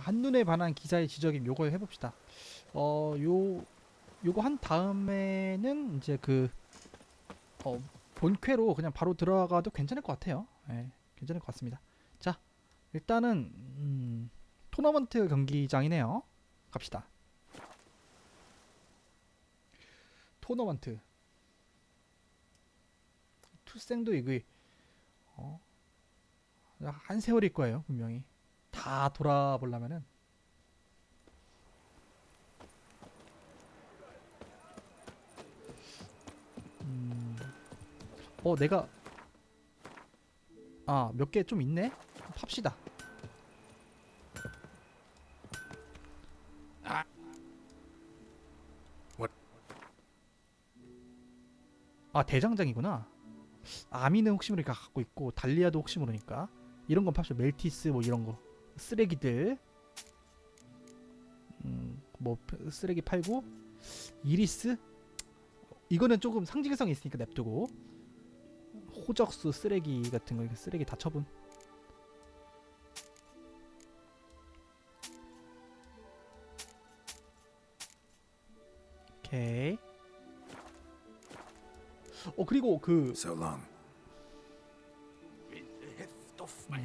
한눈에 반한 기사의 지적임 요거 해봅시다. 요거 한 다음에는 이제 본캐로 그냥 바로 들어가도 괜찮을 것 같아요. 예, 괜찮을 것 같습니다. 자, 일단은 토너먼트 경기장이네요. 갑시다. 토너먼트. 투생도 이거 한 세월일 거예요, 분명히. 다 돌아보려면은. 내가 몇 개 좀 있네? 팝시다. 대장장이구나. 아미는 혹시 모르니까 갖고 있고, 달리아도 혹시 모르니까. 이런 건 팝시다. 멜티스 뭐 이런 거. 쓰레기들. 뭐 쓰레기 팔고. 이리스? 이거는 조금 상징성이 있으니까 냅두고. 호적수 쓰레기 같은 거, 쓰레기 다 처분. 오케이. 그리고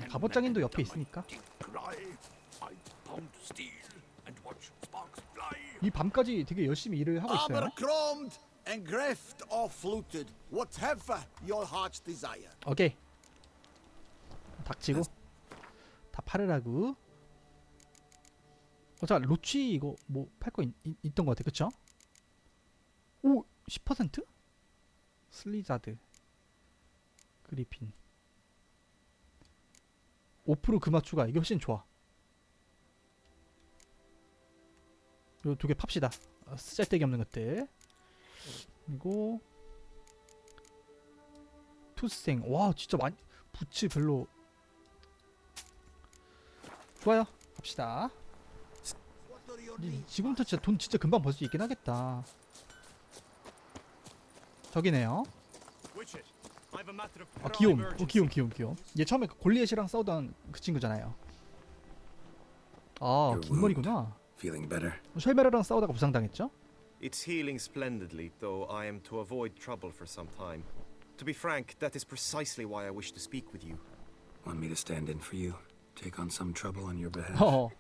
갑옷장인도 옆에 있으니까. 이 밤까지 되게 열심히 일을 하고 있어요. 오케이. 닥치고 다 팔으라고. 자, 로치 이거 뭐 팔 거 있던 것 같아, 그쵸? 오, 10%? 슬리자드, 그리핀, 5% 금화 추가. 이게 훨씬 좋아. 요 두 개 팝시다. 쓸데기 없는 것들. 그리고 투생. 와, 진짜 많이. 부츠 별로. 좋아요. 갑시다. 지금부터 진짜 돈 진짜 금방 벌 수 있긴 하겠다. 저기네요. 귀여움. 얘 처음에 골리앗이랑 싸우던 그 친구잖아요. 긴 머리구나. 셜메르랑 싸우다가 부상당했죠? It's healing splendidly, though I am to avoid trouble for some time. To be frank, that is precisely why I wish to speak with you. Want me to stand in for you? Take on some trouble on your behalf?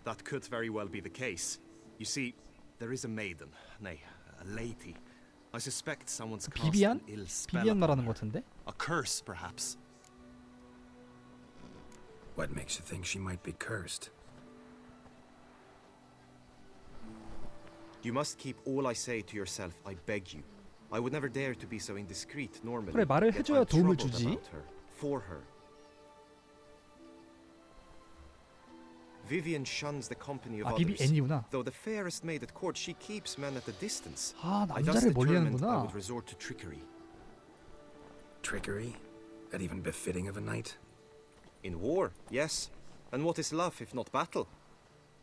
That could very well be the case. You see, there is a maiden, nay, a lady. I suspect someone's cast an ill spell 비비안 upon 말하는 her. 것 같은데? A curse, perhaps. What makes you think she might be cursed? You must keep all I say to yourself, I beg you. I would never dare to be so indiscreet normally. 그래, 말을 yet 해줘야 I'm 도움을 troubled 주지. about her, for her. Vivian shuns the company of others. 비비엔이구나. Though the fairest maid at court, she keeps men at a distance. I 남자를 thus determined I 멀리하는구나. would resort to trickery. Trickery? That even befitting of a knight? In war, yes. And what is love if not battle?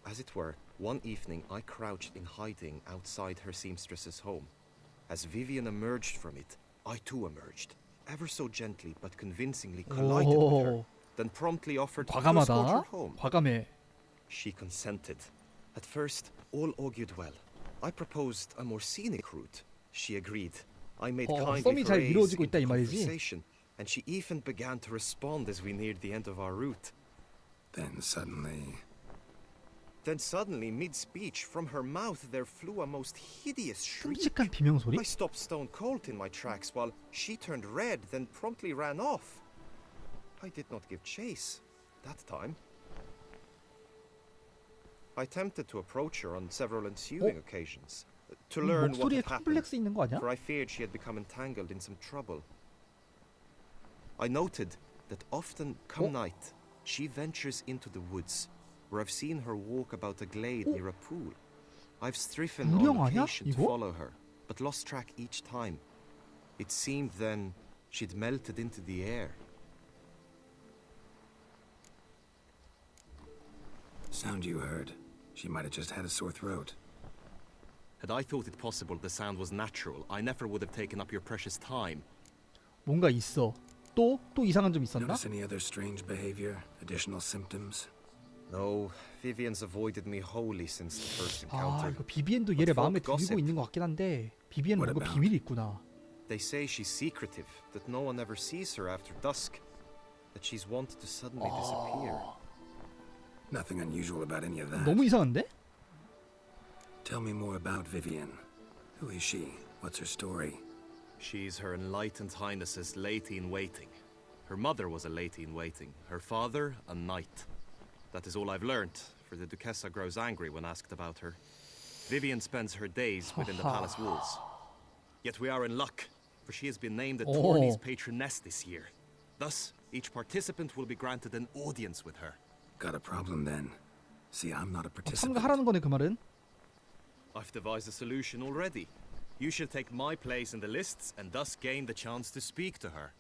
As it were, one evening I crouched in hiding outside her seamstress's home. As Vivian emerged from it, I too emerged, ever so gently but convincingly collided with her, then promptly offered to escort her 과감하다. home. 과감해. She consented. At first, all augured well. I proposed a more scenic route. She agreed. I made kindly 썸이 잘 forays 이루어지고 into 있다 이 말이지. conversation, and she even began to respond as we neared the end of our route. Then suddenly, mid-speech, from her mouth there flew a most hideous shriek. 끔찍한 비명소리? I stopped stone cold in my tracks while she turned red, then promptly ran off. I did not give chase that time. I attempted to approach her on several ensuing occasions to learn what 목소리에 had happened, 컴플렉스 있는 거 아니야? for I feared she had become entangled in some trouble. I noted that often come night, she ventures into the woods, where I've seen her walk about a glade near a pool. I've striven on 무령 아니야? occasion to 이거? follow her, but lost track each time. It seemed then she'd melted into the air. sound you heard. She might have just had a sore throat. Had I thought it possible the sound was natural, I never would have taken up your precious time. 뭔가 있어. 또 이상한 점 있었나? Notice any other strange behavior? Additional symptoms? No, Vivian's avoided me wholly since the first 아 encounter. 이거 비비엔도 얘를 마음에 들고 있는 것 같긴 한데 비비엔 뭔가 비밀이 있구나. They say she's secretive, that no one ever sees her after dusk, that she's wont to suddenly disappear. Nothing unusual about any of that. 너무 이상한데? Tell me more about Vivian. Who is she? What's her story? She's Her Enlightened Highness's lady-in-waiting. Her mother was a lady-in-waiting, her father a knight. That is all I've learnt, for the Duchessa grows angry when asked about her. Vivian spends her days within the palace walls. Yet we are in luck, for she has been named the tourney's patroness this year. Thus, each participant will be granted an audience with her. Got a problem then. See, I'm not a participant. 참가하라는 거네 그 말은. I've devised a solution already. You shall take my place in the lists and thus gain the chance to speak to her.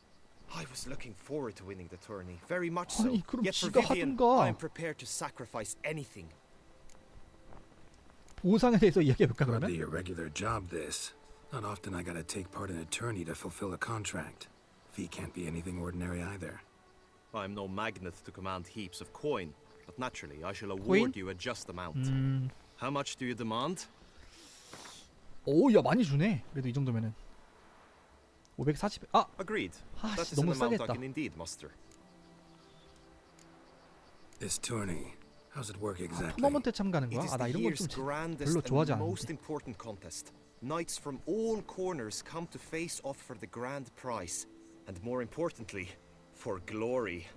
I was looking forward to winning the tourney, very much so. 아니, 그럼 Yet for 지가 Vivian, 하든가. I am prepared to sacrifice anything. 보상에 대해서 이야기해볼까 Hardly 그러면? a regular job, this. Not often I gotta take part in a tourney to fulfill a contract. Fee can't be anything ordinary either. I am no magnet to command heaps of coin, but naturally I shall Coin? award you a just amount. How much do you demand? 오야 많이 주네. 그래도 이 정도면은 540. 아 Agreed. 아, That 씨, is an 너무 amount I 싸겠다. can indeed muster. This tourney, how's it work exactly? 토너먼트에 참가하는 It 거야? is 아 나 the 이런 year's 건좀 grandest 별로 좋아하지 and most 않는데. important contest. Knights from all corners come to face off for the grand prize, and more importantly, for glory.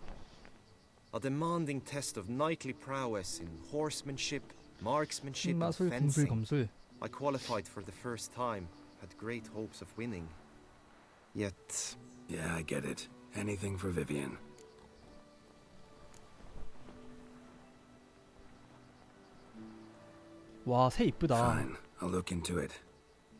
A demanding test of knightly prowess in horsemanship, marksmanship, and 신마술 궁술 fencing. 검술. I qualified for the first time, had great hopes of winning. Yet, Yeah, I get it. Anything for Vivian. 와 새 이쁘다. Fine, I'll look into it.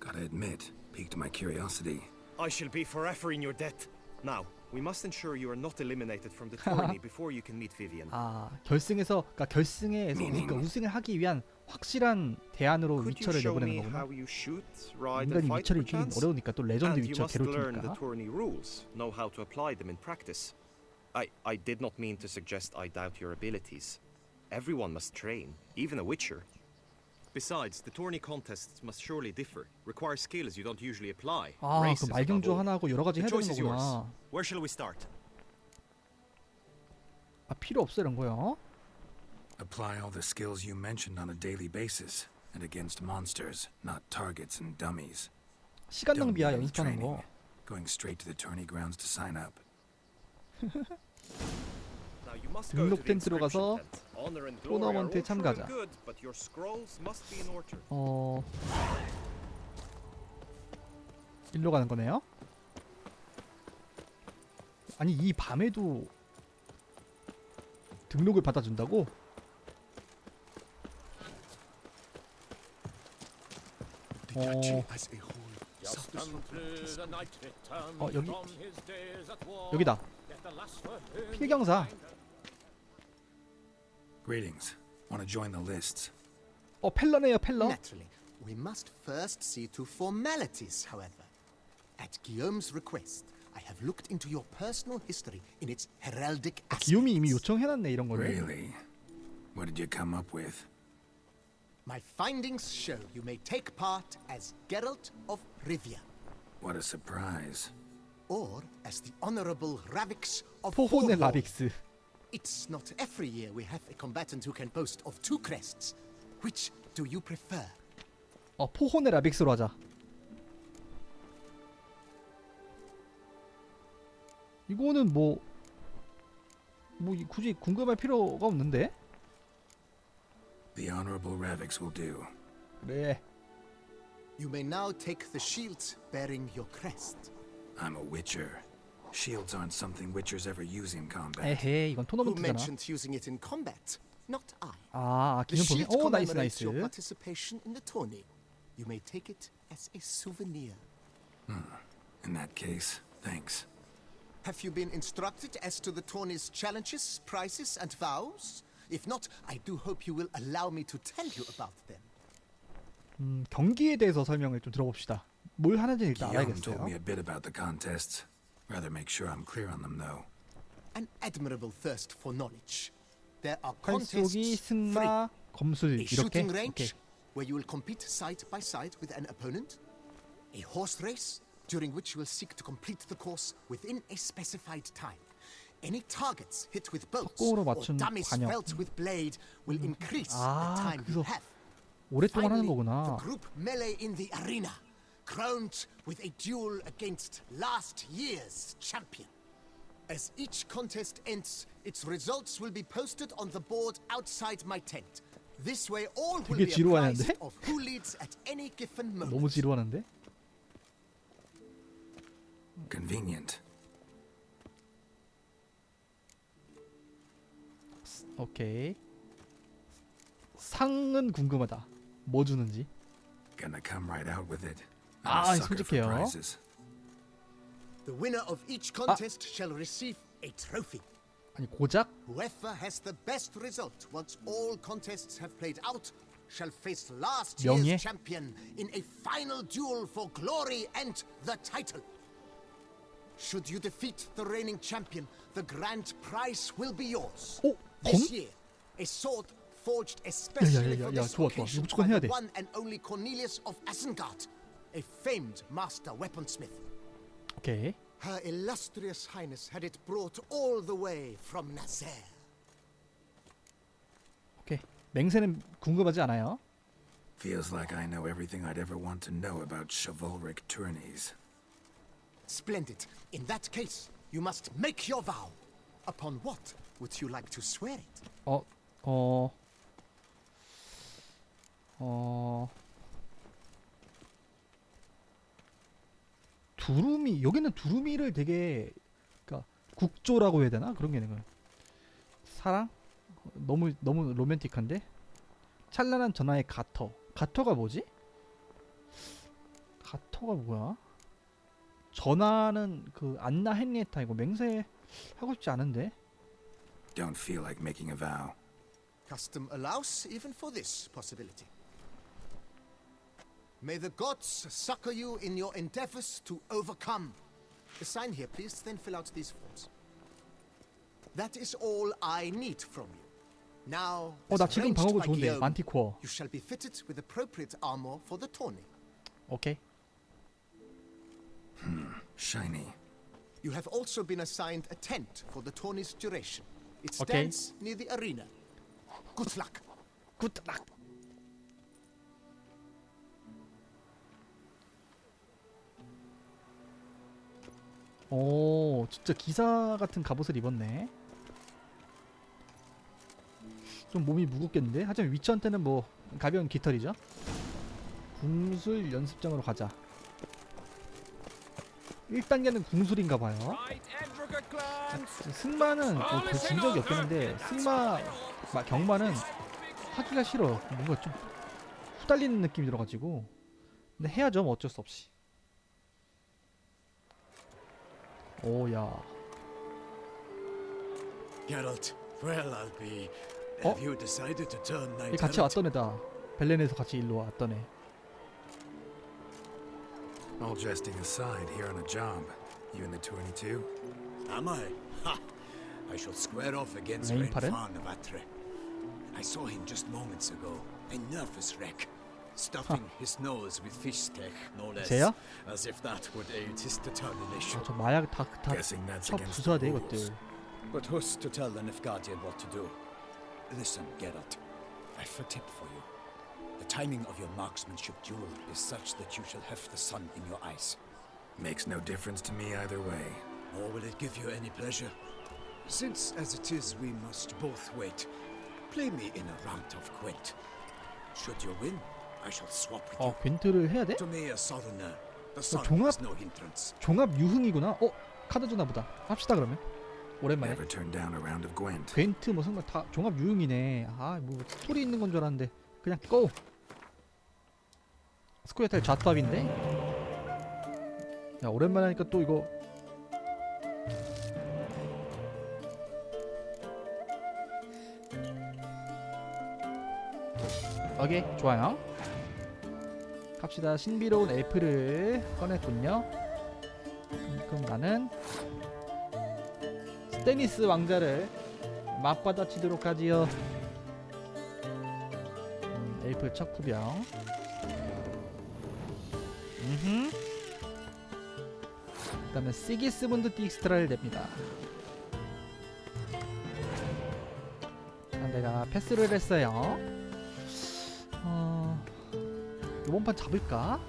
Gotta admit, piqued my curiosity. I shall be forever in your debt. Now, we must ensure you are not eliminated from the tourney before you can meet Vivian. 아 결승에서 그러니까 결승에서 그러니까 우승을 하기 위한 확실한 대안으로 Could you 위쳐를 show 내보내는 me 거구나. how you shoot, ride, 인간이 and fight, 위쳐를 이기긴 perchance? 어려우니까 또 레전드 And you 위쳐 must learn the 괴롭히니까. tourney rules, know how to apply them in practice. I did not mean to suggest I doubt your abilities. Everyone must train, even a witcher. Besides, the tourney contests must surely differ, require skills you don't usually apply. 아, 그 races 말경주 above all. 하나 하고 여러 가지 The 해야 되는 choice is yours. 거구나. Where shall we start? 아 필요 없어 이런 거요. Apply all the skills you mentioned on a daily basis, and against monsters, not targets and dummies. 시간 Don't 낭비야 need any 연습하는 training. 거. Going straight to the tourney grounds to sign up. Now you must go to 등록 the 텐트로 가서 inscription tent. Honor and glory are 토너먼트에 all true and 참가하자. good, but your scrolls must be in order. 일로 가는 거네요. 아니 이 밤에도 등록을 받아준다고? 여기 여기다. 필경사. Greetings. Want to join the lists? 펠러네요 펠러. Naturally, we must first see to formalities, however. At Guillaume's request, I have looked into your personal history in its heraldic aspects. 기욤이 이미 요청해놨네 이런 거를. Really? What did you come up with? My findings show you may take part as Geralt of Rivia, What a surprise. or as the Honorable Ravix of 포혼의 Orhor. 라빅스. It's not every year we have a combatant who can boast of two crests. Which do you prefer? 포혼의 라빅스로 하자. 이거는 뭐 굳이 궁금할 필요가 없는데? The Honorable Ravix will do. 그래. You may now take the shield bearing your crest. I'm a witcher. Shields aren't something witchers ever use in combat. 에헤 이건 Who 토너먼트잖아. mentioned using it in combat? Not I. 아 The 기념 보면 shield 나이스 commemorates 나이스. your participation in the tourney. You may take it as a souvenir. In that case, thanks. Have you been instructed as to the tourney's challenges, prizes, and vows? If not, I do hope you will allow me to tell you about them. 경기에 대해서 설명을 좀 들어봅시다. 뭘 하는지 일단 Guillaume told 알아야겠어요. me a bit about the contests. Rather make sure I'm clear on them, though. An admirable thirst for knowledge. There are 활쏘기, contests free. 승마, 검술 A 이렇게. shooting 오케이. range where you will compete side by side with an opponent. A horse race during which you will seek to complete the course within a specified time. Any targets hit with bolts 석공으로 or 맞춘 dummies 관역. felt with blade will increase the 아, time you 그래서 have. 오랫동안 하는 Finally, 거구나. the group melee in the arena, crowned with a duel against last year's champion. As each contest ends, its results will be posted on the board outside my tent. This way, all will 되게 be 지루하는데? apprised of who leads at any given moment. 너무 지루하는데? Convenient. 오케이. 상은 궁금하다. 뭐 주는지. Gonna come right out with it. I'm 아, a sucker for 솔직해요. prizes. The winner of each contest shall receive a trophy. 아니 고작? Whoever has the best result once all contests have played out shall face last 명예? year's champion in a final duel for glory and the title. Should you defeat the reigning champion, the grand prize will be yours. 오, This 검? year, a sword forged especially for this 좋아. occasion 이거 무조건 by 해야 the 돼. one and only Cornelius of Isengard, a famed master weaponsmith. 오케이. Her illustrious highness had it brought all the way from Nazaire. 오케이. 맹세는 궁금하지 않아요? Feels like I know everything I'd ever want to know about chivalric tourneys. Splendid. In that case, you must make your vow. Upon what would you like to swear it? 두루미, 여기는 두루미를 되게, 그러니까 국조라고 해야 되나? 그런 게 있는 거예요. 사랑? 너무 로맨틱한데? 찬란한 전화의 가터. 가터가 뭐지? 가터가 뭐야? 전화는 그 안나 헨리에타이고 맹세 하고 싶지 않은데. Don't feel like making a vow. Custom allows even for this possibility. May the gods succor you in your endeavors to overcome. Sign here, please, then fill out these forms. That is all I need from you. Now, 나 as 지금 arranged 방어구 by 좋은데. Guillaume, 만티코어. you shall be fitted with appropriate armor for the tourney. 오케이. Shiny. You have also been assigned a tent for the tourney's duration. It Okay. stands near the arena. Good luck. 굿락. 오, 진짜 기사 같은 갑옷을 입었네. 좀 몸이 무겁겠는데? 하지만 위쳐한테는 뭐 가벼운 깃털이죠. 궁술 연습장으로 가자. 1단계는 궁술인가 봐요. 승마는 진 적이 없겠는데 경마는 하기가 싫어. 뭔가 좀 후달리는 느낌이 들어가지고. 근데 해야죠, 뭐 어쩔 수 없이. 오야. Geralt, well, I'll be. Oh. Have you decided to turn 이 knight 같이 errant? 왔던 애다. 벨렌에서 같이 일로 왔던 애. All jesting aside, here on a job. You in the tourney too? Am I? Ha! I shall square off against Name, Ren pardon? Fan of Atre. I saw him just moments ago. A nervous wreck. Stuffing his nose with fish steak, no less. 쟤야? As if that would aid his determination. 저 마약 다 Guessing that's 쳐 against 부숴야 the 돼 rules. 이것들. But who's to tell the Nilfgaardian what to do? Listen, Geralt. I've a tip for you. The timing of your marksmanship duel is such that you shall have the sun in your eyes. Makes no difference to me either way. Nor will it give you any pleasure. Since, as it is, we must both wait, play me in a round of Gwent. Should you win, I shall swap with you. 괜트를 해야 돼? To me, a southerner, the sun 종합- is no hindrance. 종합 유흥이구나. 카드 주나 보다. 합시다 그러면. 오랜만에. Never turn down a round of Gwent. 벤트 뭐 순간 다 종합 유흥이네. 뭐 스토리 있는 건 줄 알았는데 그냥 고. 스코어 타일 좌탑인데. 야 오랜만에 하니까 또 이거. 오케이 좋아요. 갑시다. 신비로운 엘프를 꺼냈군요. 그럼 나는 스테니스 왕자를 맞받아치도록 하지요. 엘프 척후병. 그 다음에 시기스문드 디익스트라를 냅니다. 상대가 패스를 했어요. 이번 판 잡을까?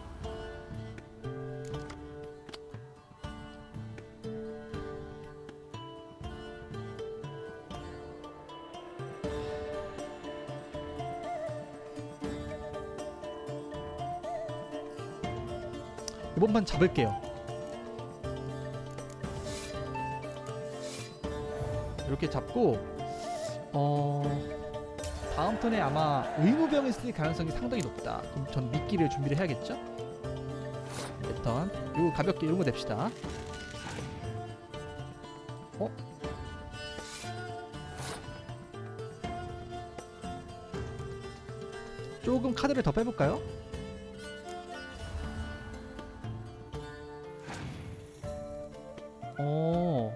이번 판 잡을게요. 이렇게 잡고 다음 턴에 아마 의무병을 쓸 가능성이 상당히 높다. 그럼 전 미끼를 준비를 해야겠죠? 일단 요거 가볍게 이런 거 냅시다. 조금 카드를 더 빼볼까요? 오.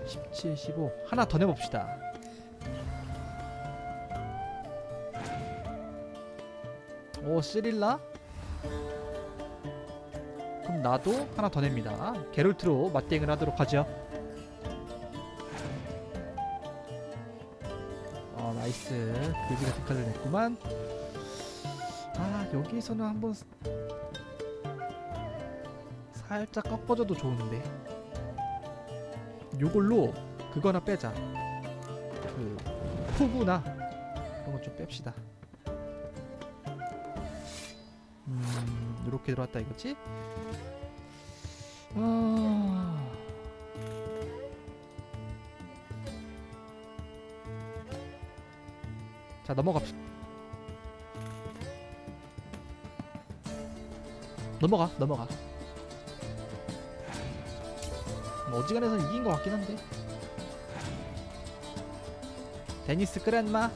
17, 15 하나 더 내봅시다. 오, 시릴라? 그럼 나도 하나 더 냅니다. 게롤트로 맞대응을 하도록 하죠. 나이스. 그지 같은 카드를 냈구만. 여기서는 한번 살짝 꺾어줘도 좋은데. 요걸로 그거나 빼자. 그 포구나 그런 거 좀 뺍시다. 이렇게 들어왔다 이거지? 자, 넘어갑시다. 넘어가. 어지간해서 이긴 것 같긴 한데. 데니스 그랜마.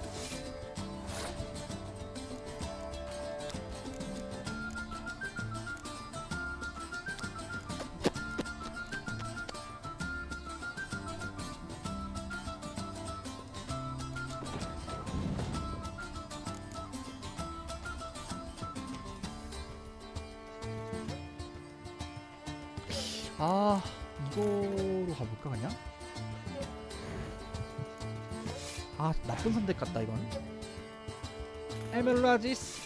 이거로 가볼까 그냥? 나쁜 선택 같다 이건. 에메랄라지스.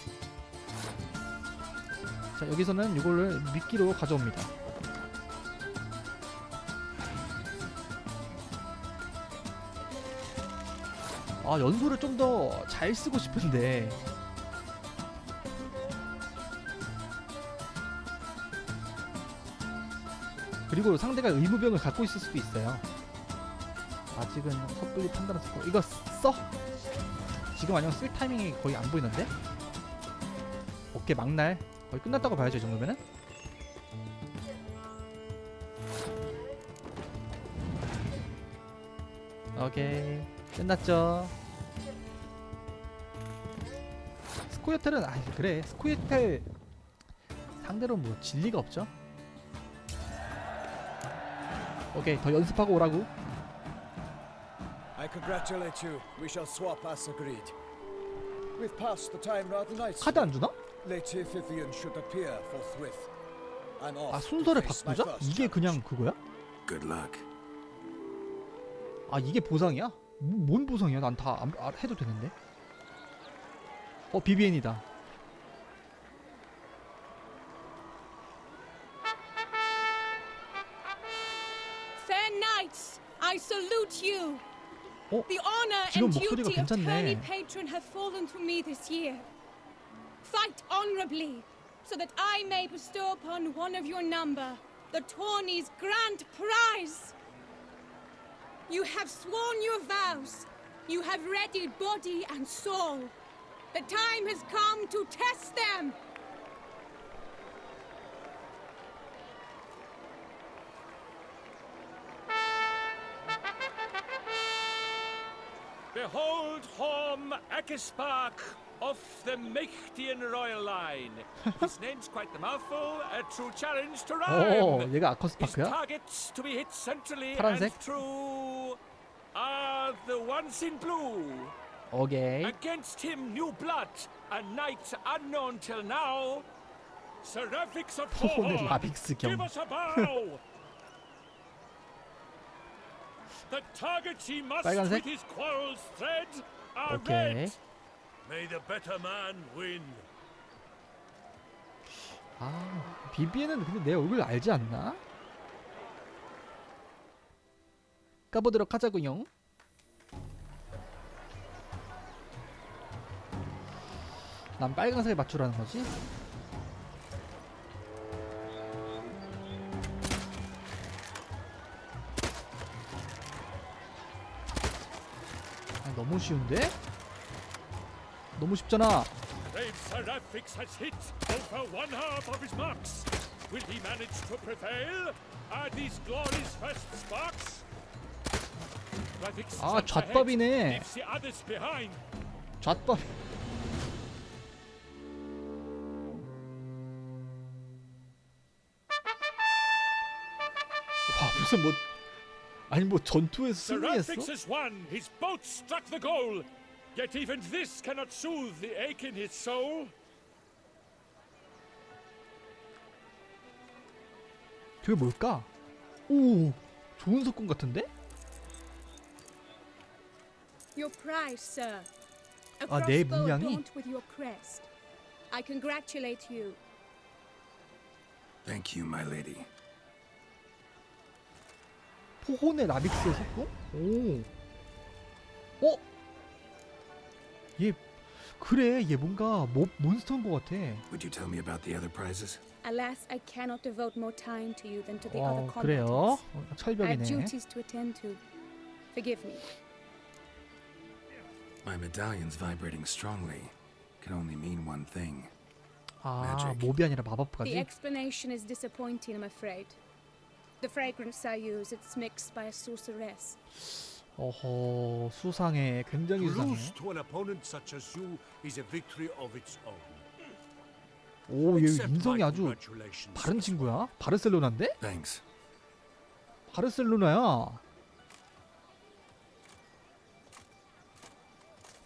자, 여기서는 이거를 미끼로 가져옵니다. 연소를 좀 더 잘 쓰고 싶은데 그리고 상대가 의무병을 갖고 있을 수도 있어요. 아직은 섣불리 판단을 쓰고. 이거 써? 지금 아니면 쓸 타이밍이 거의 안 보이는데? 오케이, 막날 거의 끝났다고 봐야죠. 이 정도면은. 오케이, 끝났죠. 스코이텔은 그래, 스코이텔 상대로 뭐 진리가 없죠. 오케이, 더 연습하고 오라고. I congratulate you. We shall swap as agreed. We've passed the time rather nicely. 카드 안 주나? Lady Vivian should appear forthwith. I'm off 순서를 to face my 바꾸자? first 이게 challenge. 그냥 그거야? Good luck. 이게 보상이야? 뭔 보상이야? 난 다 해도 되는데. 비비엔이다. Fair knights, I salute you. The honor 지금 and 목소리가 duty of 괜찮네. tourney patron have fallen to me this year. Fight honorably, so that I may bestow upon one of your number the tourney's grand prize. You have sworn your vows. You have readied body and soul. The time has come to test them. Behold home Ekispark, of the Mechtian royal line. His name's quite the mouthful. A true challenge to rhyme. 얘가 아커스 His 파크야? targets to be hit centrally 파란색? and true are the ones in blue. 오케이. Against him, new blood, a knight unknown till now. Seraphics of 오늘 Thor, 라빅스 give 경. us a bow. The targets he must 빨간색? with his quarrels thread are 오케이. red. May the better man win. 아, 비비엔은 근데 내 얼굴 알지 않나? 까보도록 하자구요. 난 빨간색에 맞추라는 거지? 아, 너무 쉬운데? 너무 쉽잖아. Brave Seraphics has hit over one half of his marks. Will he manage to prevail? Are these glories first sparks? Seraphics 아, jumps ahead, 잣밥이네. leaves the others behind. 잣밥. 와, 무슨 뭐 아니 뭐 전투에서 승리했어? Seraphics has won. His boat struck the goal. Yet even this cannot soothe the ache in his soul. 그게 뭘까? 오, 좋은 석궁 같은데? Your prize, sir. A 아, 내 crossbow 문양이? adorned with your crest. I congratulate you. Thank you, my lady. 포혼의 라빅스의 석궁? 오. 어? 얘 그래, 얘 뭔가 몬스터인 것 같아. Would you tell me about the other prizes? Alas, I cannot devote more time to you than to the 와, other 그래요? combatants. I have 철벽이네. duties to attend to. Forgive me. My medallion's vibrating strongly. Can only mean one thing. 아, Magic. 몹이 아니라 The 마법까지? explanation is disappointing, I'm afraid. The fragrance I use, it's mixed by a sorceress. 어허, 수상해. 굉장히 To 수상해. lose to an opponent such as you is a victory of its own. 오, 얘 Accept 인성이 my 아주 congratulations. 다른 친구야? 바르셀로나인데? Thanks. 바르셀로나야.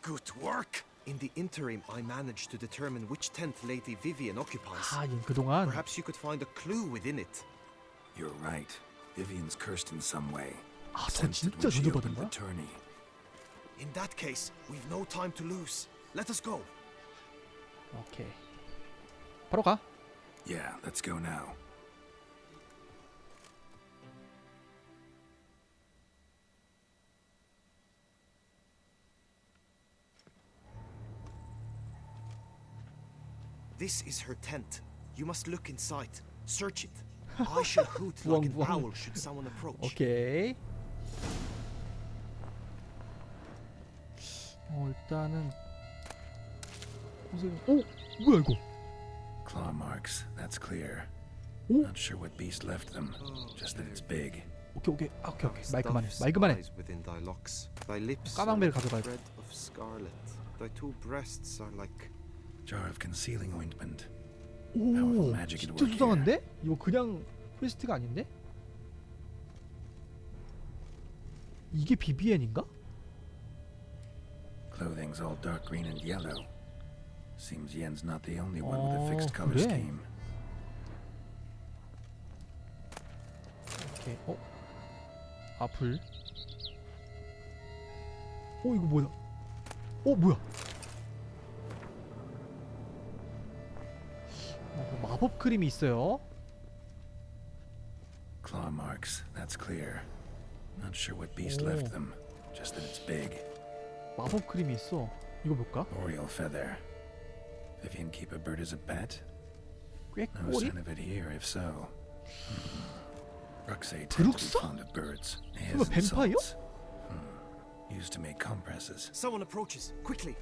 Good work! In the interim, I managed to determine which tent Lady Vivian occupies. 아, 얘 그동안 Perhaps you could find a clue within it. You're right. Vivian's cursed in some way. 아, 저 Tempted 진짜 when she 눈을 opened 받은 the 거야? tourney. In that case, we've no time to lose. Let us go. 오케이. 바로 가. Yeah, let's go now. This is her tent. You must look inside. Search it. I shall hoot like an 부엉부엉. owl should someone approach. 오케이. 일단은 선생님. 오, 뭐야 이거? Claw marks, that's clear. 오, Not sure what beast left them, just that it's big. 오케이 오케이. 아, 오케이 오케이. 말 그만해. Stuff 말 그만해. spies within thy locks. Thy lips 까망베를 are 가져가야 돼. thread of scarlet. Thy two breasts are like Jar of concealing ointment. 오, magic at 진짜 work 수상한데? 이거 그냥 프리스트가 아닌데? 이게 비비엔인가? Clothing's all dark green and yellow. Seems Yen's not the only one with a fixed color 그래? scheme. 오케이. 아플. 이거 뭐야? 뭐야? 마법 그림이 있어요. Claw marks, that's clear. Not sure what beast 오. left them, just that it's big. 마법 그림이 있어. 이거 볼까? Oriole feather. Vivian keep a bird as a pet? No 꾀꼬리? sign of it here, if so. Ruxay tend to be 드룩사? fond of birds. 설마 Hairs and 뱀파이어? salts. Used to make compresses. someone approaches. Quickly.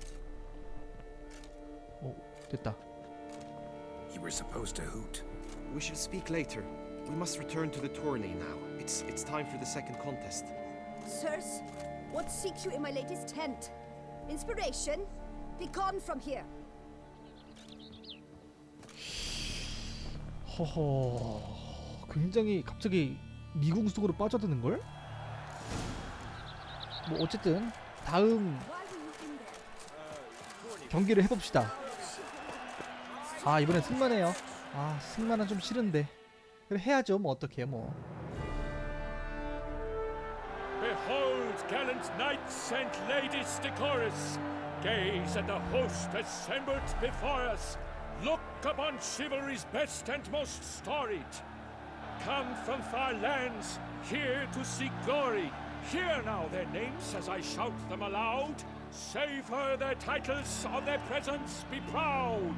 됐다. You were supposed to hoot. We shall speak later. We must return to the tourney now. It's time for the second contest. Sirs, what seek you in my lady's tent? Inspiration? Be gone from here. 허허. 굉장히 갑자기 미궁 속으로 빠져드는 걸? 뭐 어쨌든 다음 경기를 해봅시다. 아 이번엔 승만해요. 아 승만은 좀 싫은데 그래 해야죠. 뭐 어떡해요 뭐. Behold, gallant knights and ladies decorous, gaze at the host assembled before us. Look upon chivalry's best and most storied. Come from far lands, here to seek glory. Hear now their names as I shout them aloud. Savor their titles, of their presence be proud.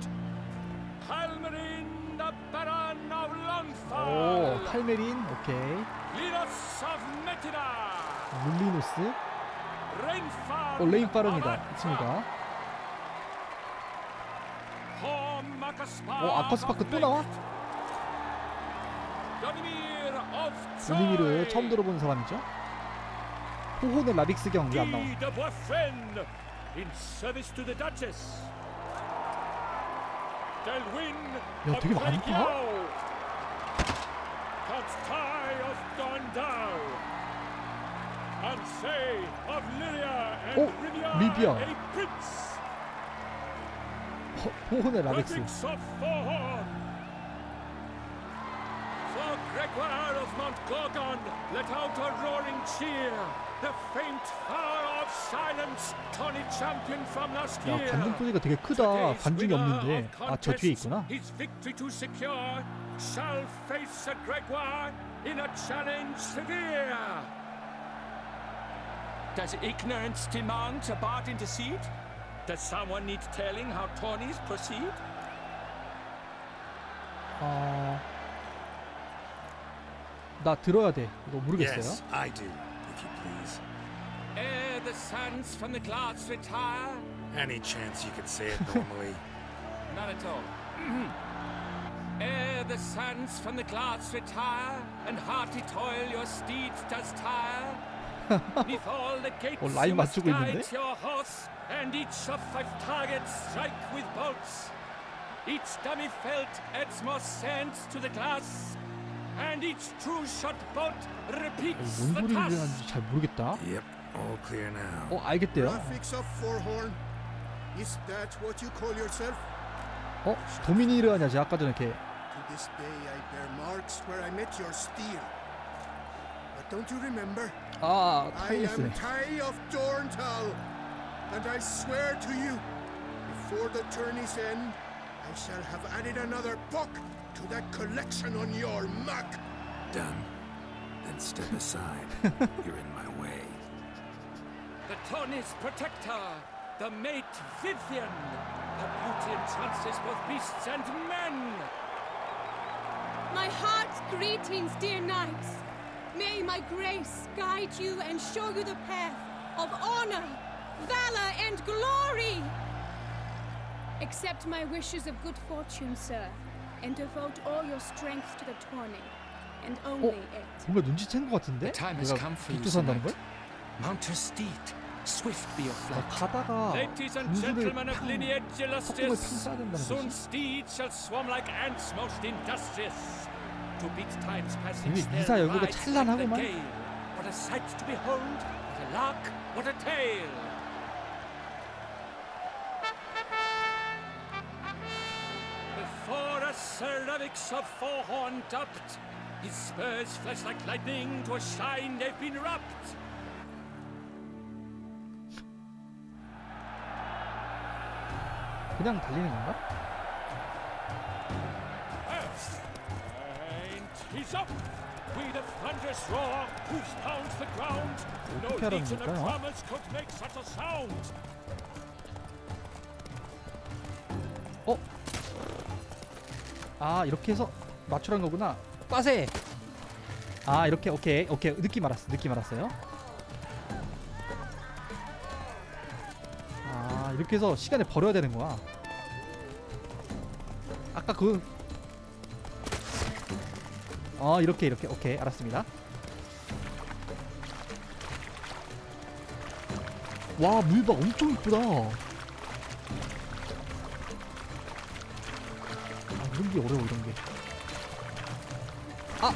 Halmarin, the Baron of Lonfar. 오 팔메린 오케이. Linos of Metida. 물리노스. Rainfar. 오 레인파른이다 이 친구가. 아커스파크 또 나와? 요니미르 처음 들어보는 사람이죠? 호혼의 라빅스 경 왜 안 나와? 야 되게 많다? 오! 리비아 호혼의 라빅스. For Gregoire of Montgorgon, let out a roaring cheer. The faint far of silence, Tony champion from last 야 year. 관중 소리가 되게 크다. 관중이 없는데 아 저 뒤에 있구나. His victory to secure shall face a Gregoire in a challenge severe. Does ignorance demand a bard intercede? Does someone need telling how tourneys proceed? 나 들어야 돼. 이거 모르겠어요. Yes, I do, if you please. Ere the suns from the glass retire. Any chance you could say it normally? Not at all. Ere the suns from the glass retire, and hearty toil your steeds does tire. Neath all the gates 라인 you must 맞추고 guide 있는데? your horse, and each of 5 targets strike with bolts. Each dummy felt adds more sands to the glass, and each true shot bolt repeats 뭔 the 소리를 task. 하는지 잘 모르겠다. Yep, all clear now. 알겠대요. Graphics of Forhorn. Is that what you call yourself? 도미니를 하냐지 아까 전에 걔. To this day I bear marks where I met your steel. But don't you remember? 아 I am 타이니스네. Tai of Dorntal, and I swear to you, before the tourney's end, I shall have added another book to that collection on your map. Done. Then step aside. You're in my way. The tourney's protector, the mate Vivian, her beauty entrances both beasts and men. My heart's greetings, dear knights. May my grace guide you and show you the path of honor, valor, and glory. Accept my wishes of good fortune, sir, and devote all your strength to the tourney, and only it. 뭔가 눈치챈 것 같은데? The time has 내가 come for you, 북두산다는 걸? Mount her steed. Swift be your flight. 가다가 Ladies and 군주를 gentlemen of lineage 석궁을 illustrious, 팽사야 된다는 soon 거지. steeds shall swarm like ants most industrious. To beat time's passage, 이미 they'll 미사 연구가 rise like the 찬란하구만. gale. What a sight to behold! What a lark! What a tale! Before us, Sir Ravix of Forhorn dubbed, his spurs flash like lightning. To a shine they've been wrapped. 그냥 달리는 건가? And he's up with a thunderous roar, hoofs pounds the ground. No 어떻게 legion of 알았는데요? drummers could make such a sound. 아 이렇게 해서 맞추란 거구나. 빠세. 아 이렇게 오케이 느낌 알았어요. 아 이렇게 해서 시간을 벌어야 되는 거야. 아까 이렇게 오케이 알았습니다. 와 물박 엄청 이쁘다. 이런 게 어려워 이런 게. 아!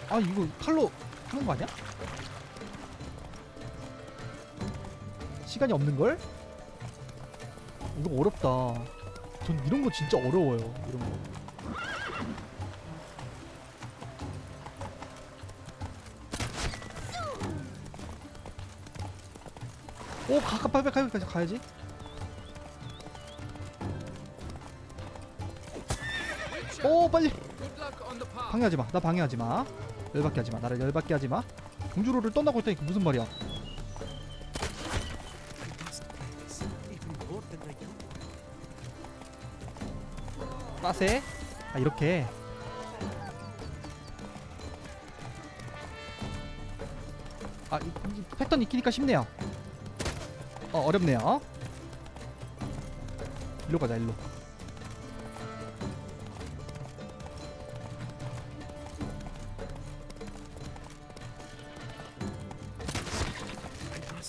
아 이거 칼로 하는 거 아니야? 시간이 없는 걸? 이거 어렵다. 전 이런 거 진짜 어려워요. 이런 거. 오, 빨리 가야지. 오, 빨리. 방해하지 마. 나 방해하지 마. 열받게 하지 마. 나를 열받게 하지 마. 경주로를 떠나고 있다니까 무슨 말이야? 빠세. 아, 이렇게. 아, 이 패턴 익히니까 쉽네요. 어렵네요. 일로 가자, 일로.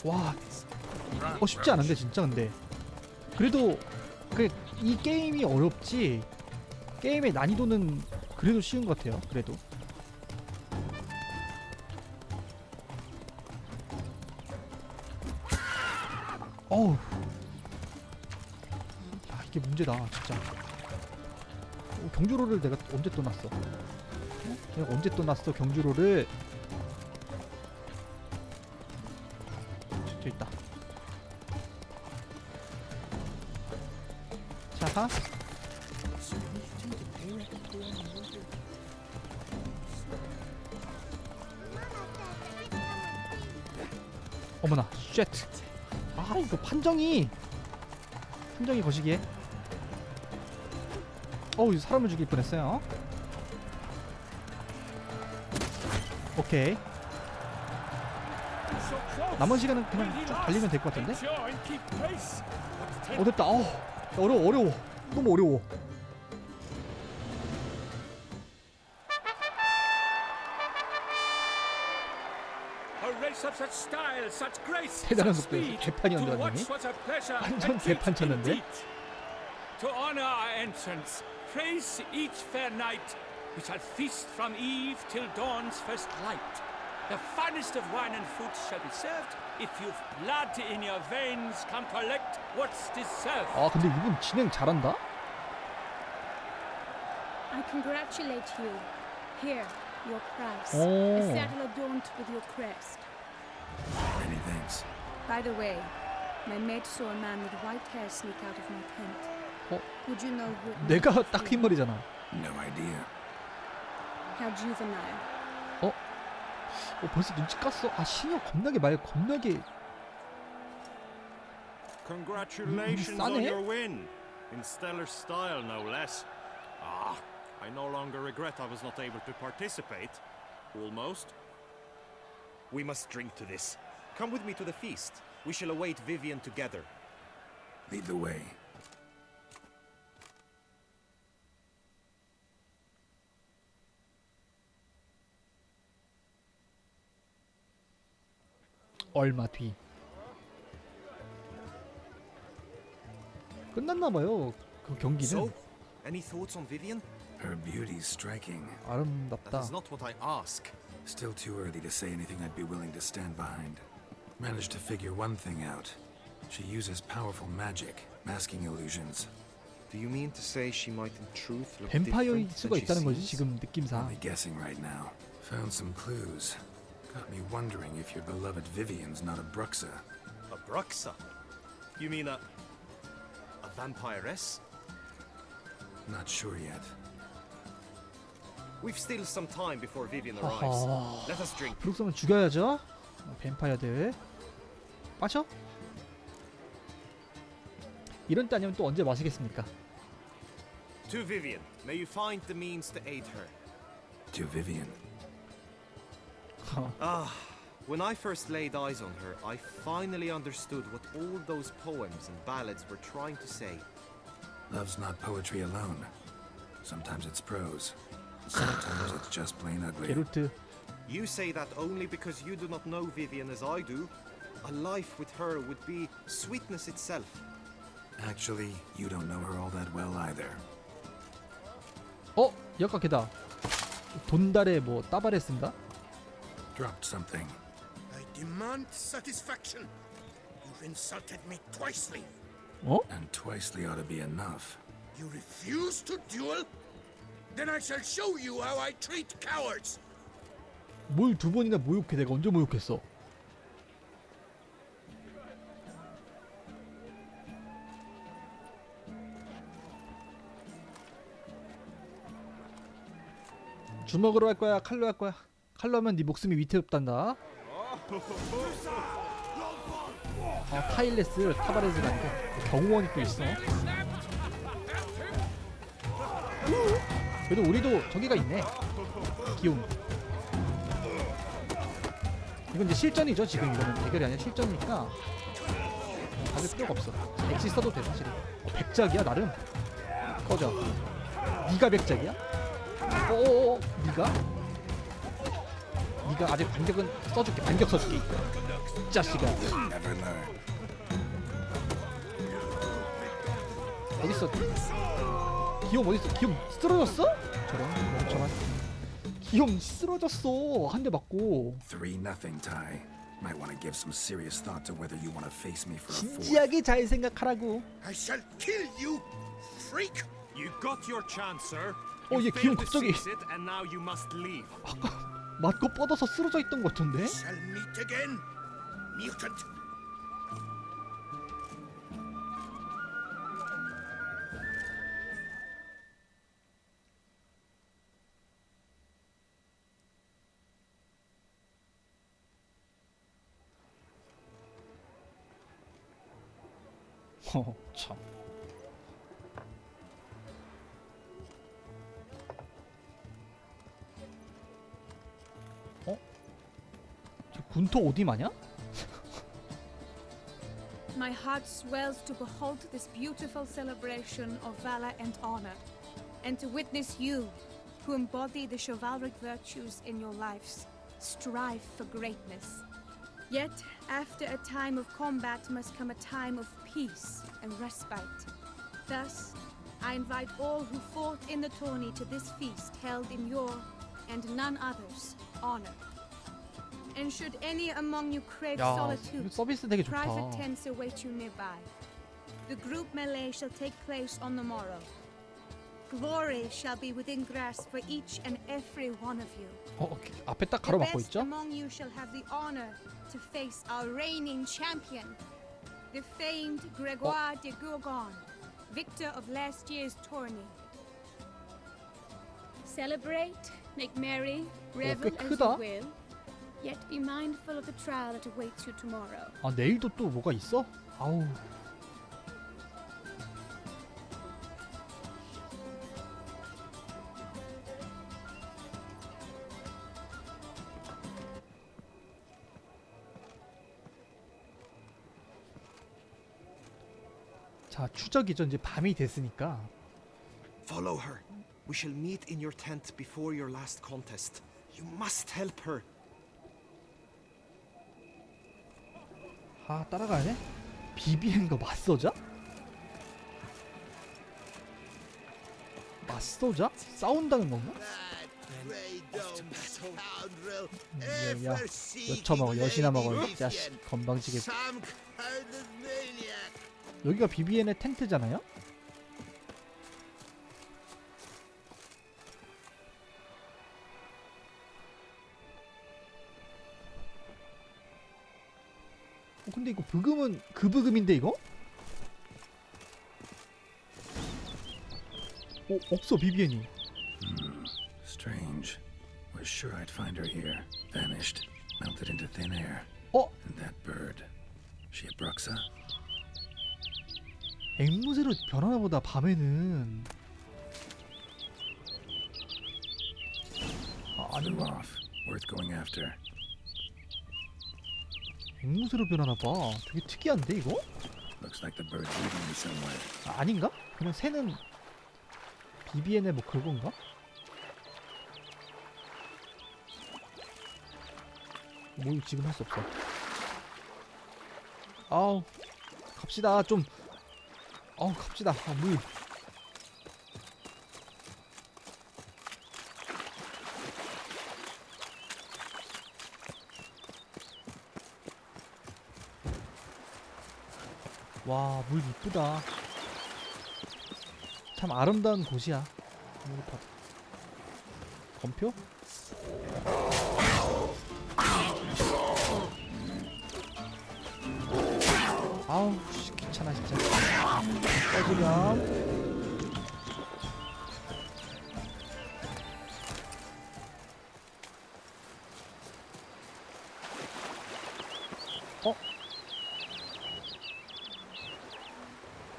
와, 쉽지 않은데 진짜. 근데 그래도 이 게임이 어렵지 게임의 난이도는 그래도 쉬운 것 같아요. 그래도 어우, 야, 이게 문제다 진짜. 경주로를 내가 언제 떠났어? 내가 언제 떠났어 경주로를? 저 있다. 자, 어머나, 쉣. 아, 이거 판정이 거시기에. 어우, 사람을 죽일 뻔했어요. 오케이. 남은 시간은 그냥 쭉 달리면 될 것 같은데? 됐다. 어려워. 너무 어려워. 대단한 속도였어. 개판이었는데 완전히. 완전 개판 쳤는데. To honor our entrance, praise each fair night. We shall feast from eve till dawn's first light. The finest of wine and fruit shall be served. If you've blood in your veins, come collect what's deserved. 아, 근데 이분 진행 잘한다. I congratulate you. Here, your prize. Oh. A saddle adorned with your crest. Many thanks. By the way, my maid saw a man with white hair sneak out of my tent. Would you know who? 내가 딱 흰머리잖아. No idea. How juvenile. 벌써 눈치 깠어. 아, 시녀 겁나게 겁나게. Congratulations on your win. In stellar style, no less. I no longer regret I was not able to participate. Almost. We must drink to this. Come with me to the feast. We shall await Vivian together. Lead the way. 얼마 뒤. 끝났나봐요. 그 경기는. So, any thoughts on Vivian? Her beauty's striking. That 아름답다. is not what I ask. Still too early to say anything I'd be willing to stand behind. Managed to figure one thing out. She uses powerful magic, masking illusions. Do you mean to say she might in truth look 뱀파이어일 different 수가 than she 있다는 거지 seems? 지금 느낌상. Only guessing right now. Found some clues. Got me wondering if your beloved Vivian's not a Bruxa. A Bruxa? You mean a vampiress? Not sure yet. We've still some time before Vivian arrives. Let us drink. 브룩스는 죽여야죠. 뱀파이어들. 마셔? 이런 때 아니면 또 언제 마시겠습니까? To Vivian, may you find the means to aid her. To Vivian. When I first laid eyes on her, I finally understood what all those poems and ballads were trying to say. Love's not poetry alone. Sometimes it's prose. Sometimes it's just plain ugly. 게롤트. You say that only because you do not know Vivian as I do. A life with her would be sweetness itself. Actually, you don't know her all that well either. 약간 걔다. 돈달에 뭐 따바레스인가? Dropped something. I demand satisfaction. You've insulted me twicely. And twicely ought to be enough. You refuse to duel? Then I shall show you how I treat cowards. 뭘 두 번이나 모욕해? 내가 언제 모욕했어? 주먹으로 할 거야? 칼로 할 거야? 칼로 하면 네 목숨이 위태롭단다. 타일레스 타바레즈가 아니고 경호원이 또 있어. 그래도 우리도 저기가 있네. 기욤. 이건 이제 실전이죠. 지금 이거는 대결이 아니라 실전이니까 가질 필요가 없어. 엑시 써도 돼 사실은. 백작이야 나름. 꺼져. 네가 백작이야? 네가 아직 반격은 써줄게. 반격 써줄게. 이 자식아. 어딨어? 기욤 어딨어? 기욤 쓰러졌어? 저런 멍청한. 기욤 쓰러졌어. 한 대 맞고. 3-0 tie. Might want to give some serious thought to whether you want to face me for a fourth. 진지하게 잘 생각하라고. I shall kill you, freak. You got your chance, sir. 얘 기욤 갑자기 And now you must leave. 아까 맞고 뻗어서 쓰러져 있던 것 같은데? Shall meet again, mutant. 참. 저 군토 어디 마냐? My heart swells to behold this beautiful celebration of valor and honor, and to witness you, who embody the chivalric virtues in your lives, strive for greatness. Yet, after a time of combat must come a time of peace and respite. Thus, I invite all who fought in the tourney to this feast held in your, and none other's, honor. And should any among you crave 야, solitude, 서비스 되게 private 좋다. tents await you nearby. The group melee shall take place on the morrow. Glory shall be within grasp for each and every one of you. 앞에 딱 The 가로막고 best 있죠? among you shall have the honor to face our reigning champion, the famed Gregoire de Gourgon, victor of last year's tourney. Celebrate, make merry, revel 꽤 as 크다. you will. Yet be mindful of the trial that awaits you tomorrow. 아 내일도 또 뭐가 있어? 아우. 자 추적이죠. 이제 밤이 됐으니까. Follow her. We shall meet in your tent before your last contest. You must help her. 아 따라가야 돼? 비비엔거 맞서자? 맞서자? 싸운다는 건가? 야 여쳐먹어 여시나 먹어 이 자식 건방지게. 여기가 비비엔의 텐트잖아요? 근데 이거 브금은 그 브금인데 이거? 없어 비비엔이. Strange. Was sure I'd find her here. Vanished. Melted into thin air. And that bird. She a Bruxa? 앵무새로 변하나 보다 밤에는. Flew off. Worth going after. 앵무새로 변하나 봐. 되게 특이한데 이거? Looks like the bird's leading me somewhere. 아닌가? 그냥 새는 비비엔의 뭐 그건가? 뭐 지금 할 수 없어. 아우 갑시다. 좀 갑시다. 물. 와, 물 이쁘다. 참 아름다운 곳이야. 검표? 아우 씨, 귀찮아 진짜. 꺼지렴.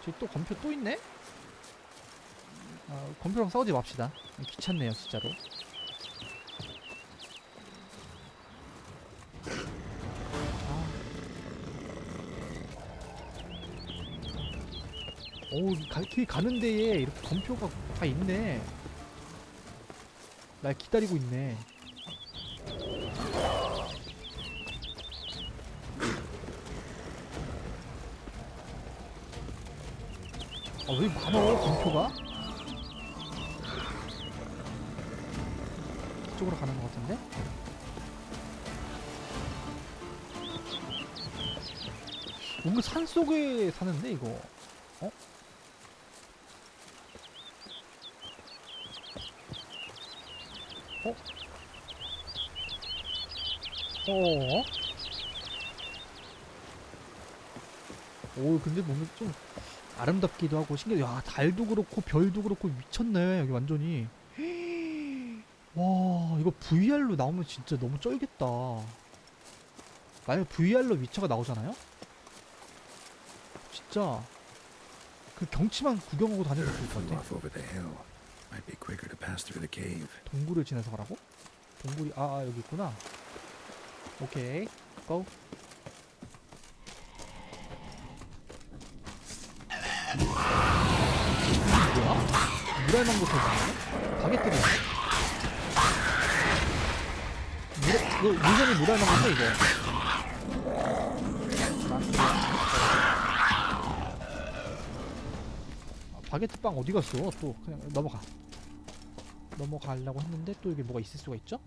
저기 또 검표 또 있네? 검표랑 싸우지 맙시다. 귀찮네요 진짜로. 길 가는 데에 이렇게 검표가 다 있네. 날 기다리고 있네. 왜 많어 검표가? 이쪽으로 가는 것 같은데? 뭔가 산속에 사는데 이거. 근데 뭔가 좀 아름답기도 하고 신기해. 야, 달도 그렇고 별도 그렇고 미쳤네 여기 완전히. 와, 이거 VR로 나오면 진짜 너무 쩔겠다. 만약 VR로 위쳐가 나오잖아요? 진짜 그 경치만 구경하고 다녀도 좋을 것 같아. 동굴을 지나서 가라고? 동굴이 여기 있구나. 오케이, 고. 뭐야? 물알망고 터지네? 바게트를 이거 물건이 물알망고인데 이거. 바게트빵 어디 갔어? 또 그냥 넘어가려고 했는데 또 여기 뭐가 있을 수가 있죠?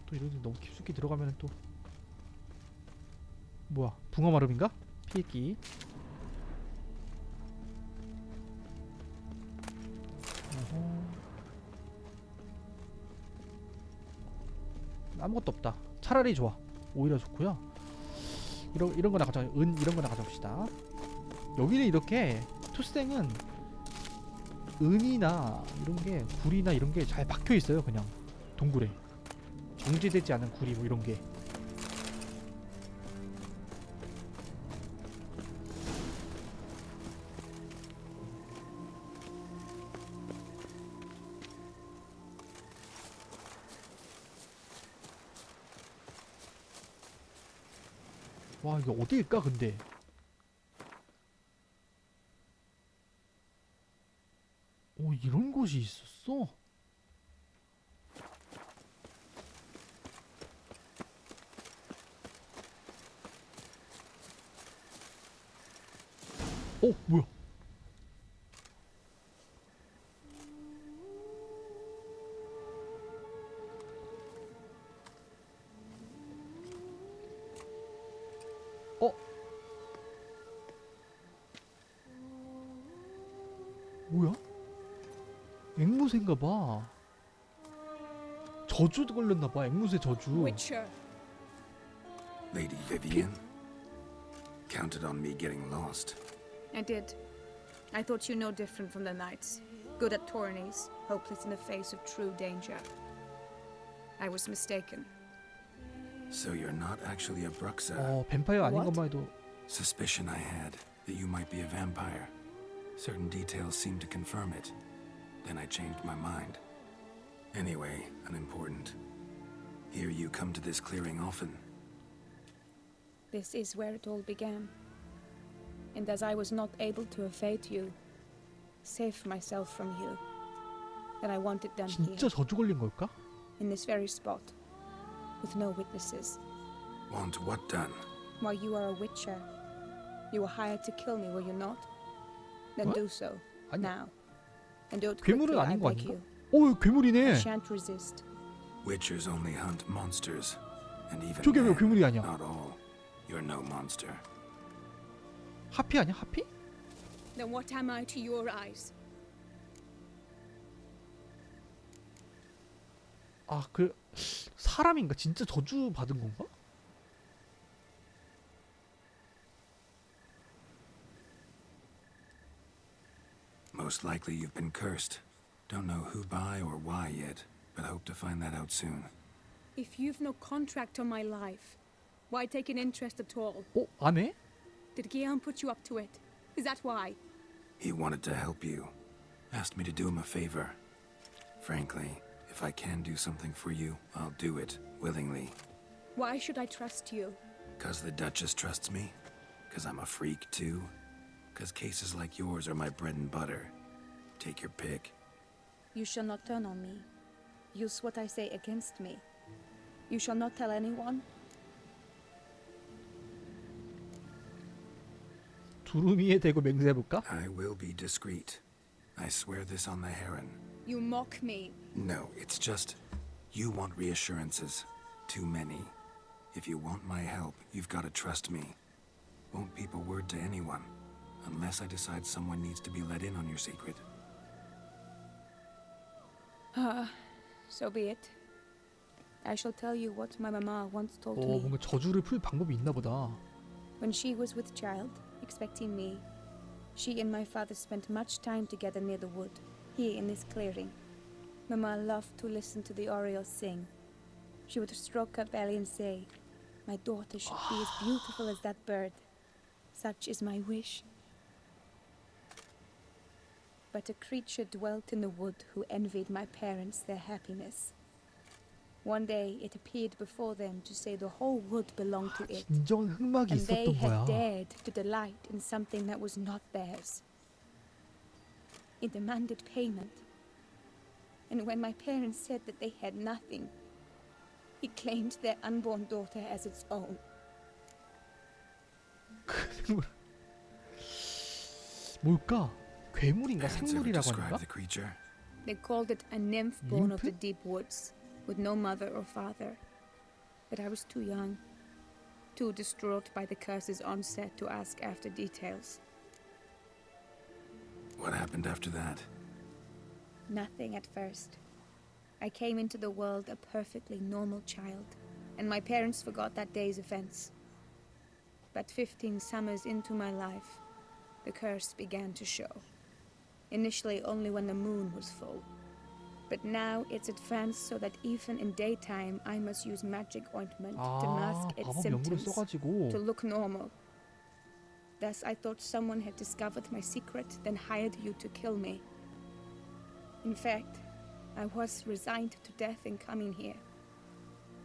또 이런 데 너무 깊숙이 들어가면 또 뭐야? 붕어 마름인가? 피했기. 아무것도 없다. 차라리 좋아. 오히려 좋고요. 이런 거나 가져. 이런 거나 가져봅시다. 여기는 이렇게 투생은 은이나 이런 게 구리나 이런 게 잘 박혀 있어요. 그냥 동굴에 정제되지 않은 구리 뭐 이런 게. 와, 이거 어디일까 근데? 이런 곳이 있었어? 뭐야? 뭐야? 앵무새인가봐. 저주 걸렸나봐. 앵무새 저주. Witcher. Lady Vivian, counted on me getting lost. I did. I thought you no different from the knights. Good at tourneys, hopeless in the face of true danger. I was mistaken. So you're not actually a Bruxa. 뱀파이어 아닌 What? 것만 해도. Suspicion I had that you might be a vampire. Certain details seemed to confirm it. Then I changed my mind. Anyway, unimportant. Here you come to this clearing often. This is where it all began. And as I was not able to evade you, save myself from you, then I want it done here, 진짜 저주 걸린 걸까? in this very spot, with no witnesses. Want what done? Why, you are a witcher. You were hired to kill me, were you not? Then What? do so. 아니, Now. And do it 괴물은 quickly, I 아닌 거 beg 아닌가? you. 오, I 괴물이네. shan't resist. Witchers only hunt monsters, and even 저게 왜 then, 괴물이 아니야? not all. You're no monster. 하피 아니야? 하피? Then what am I to your eyes? 아, 그 사람인가? 진짜 저주 받은 건가? Most likely you've been cursed. Don't know who by or why yet, but hope to find that out soon. If you've no contract on my life, why take an interest at all? 어, 안 해? Did Guillaume put you up to it? Is that why? He wanted to help you. Asked me to do him a favor. Frankly, if I can do something for you, I'll do it, willingly. Why should I trust you? 'Cause the Duchess trusts me? 'Cause I'm a freak, too? 'Cause cases like yours are my bread and butter. Take your pick. You shall not turn on me. Use what I say against me. You shall not tell anyone. 두루미에 대고 맹세해볼까? I will be discreet. I swear this on the heron. You mock me. No, it's just you want reassurances. Too many. If you want my help, you've got to trust me. Won't peep a word to anyone, unless I decide someone needs to be let in on your secret. So be it. I shall tell you what my mama once told 어, me. 뭔가 저주를 풀 방법이 있나 보다. When she was with child, expecting me, she and my father spent much time together near the wood, here in this clearing. Mama loved to listen to the orioles sing. She would stroke her belly and say, "My daughter should be as beautiful as that bird. Such is my wish." But a creature dwelt in the wood who envied my parents their happiness. One day it appeared before them to say the whole wood belonged to it, 진정 흑막이 and they 있었던 거야. had dared to delight in something that was not theirs. It demanded payment. And when my parents said that they had nothing, he claimed their unborn daughter as its own. 뭘까? 괴물인가? Parents ever 생물이라고 describe 하는가? the creature? They called it a nymph born of the Nymph? deep woods, with no mother or father. But I was too young, too distraught by the curse's onset to ask after details. What happened after that? Nothing at first. I came into the world a perfectly normal child, and my parents forgot that day's events. But 15 summers into my life, the curse began to show. Initially only when the moon was full. But now it's advanced so that even in daytime I must use magic ointment to 아, mask its 마법 연구를 symptoms, 써가지고. to look normal. Thus I thought someone had discovered my secret, then hired you to kill me. In fact, I was resigned to death in coming here.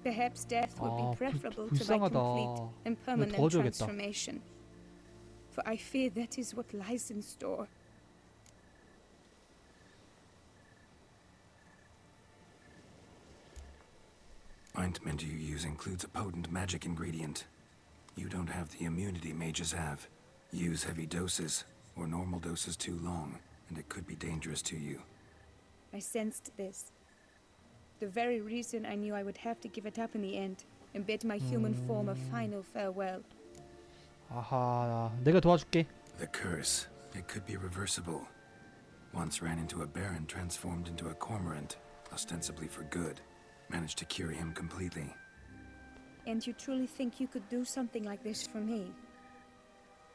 Perhaps death would 아, be preferable to my 불쌍하다. complete and 이거 permanent 도와줘야겠다. transformation. For I fear that is what lies in store. Ointment you use includes a potent magic ingredient. You don't have the immunity mages have. Use heavy doses, or normal doses too long, and it could be dangerous to you. I sensed this. The very reason I knew I would have to give it up in the end and bid my human form a final farewell. 아하, 내가 도와줄게. The curse, it could be reversible. Once ran into a baron transformed into a cormorant, ostensibly for good. Managed to cure him completely. And you truly think you could do something like this for me?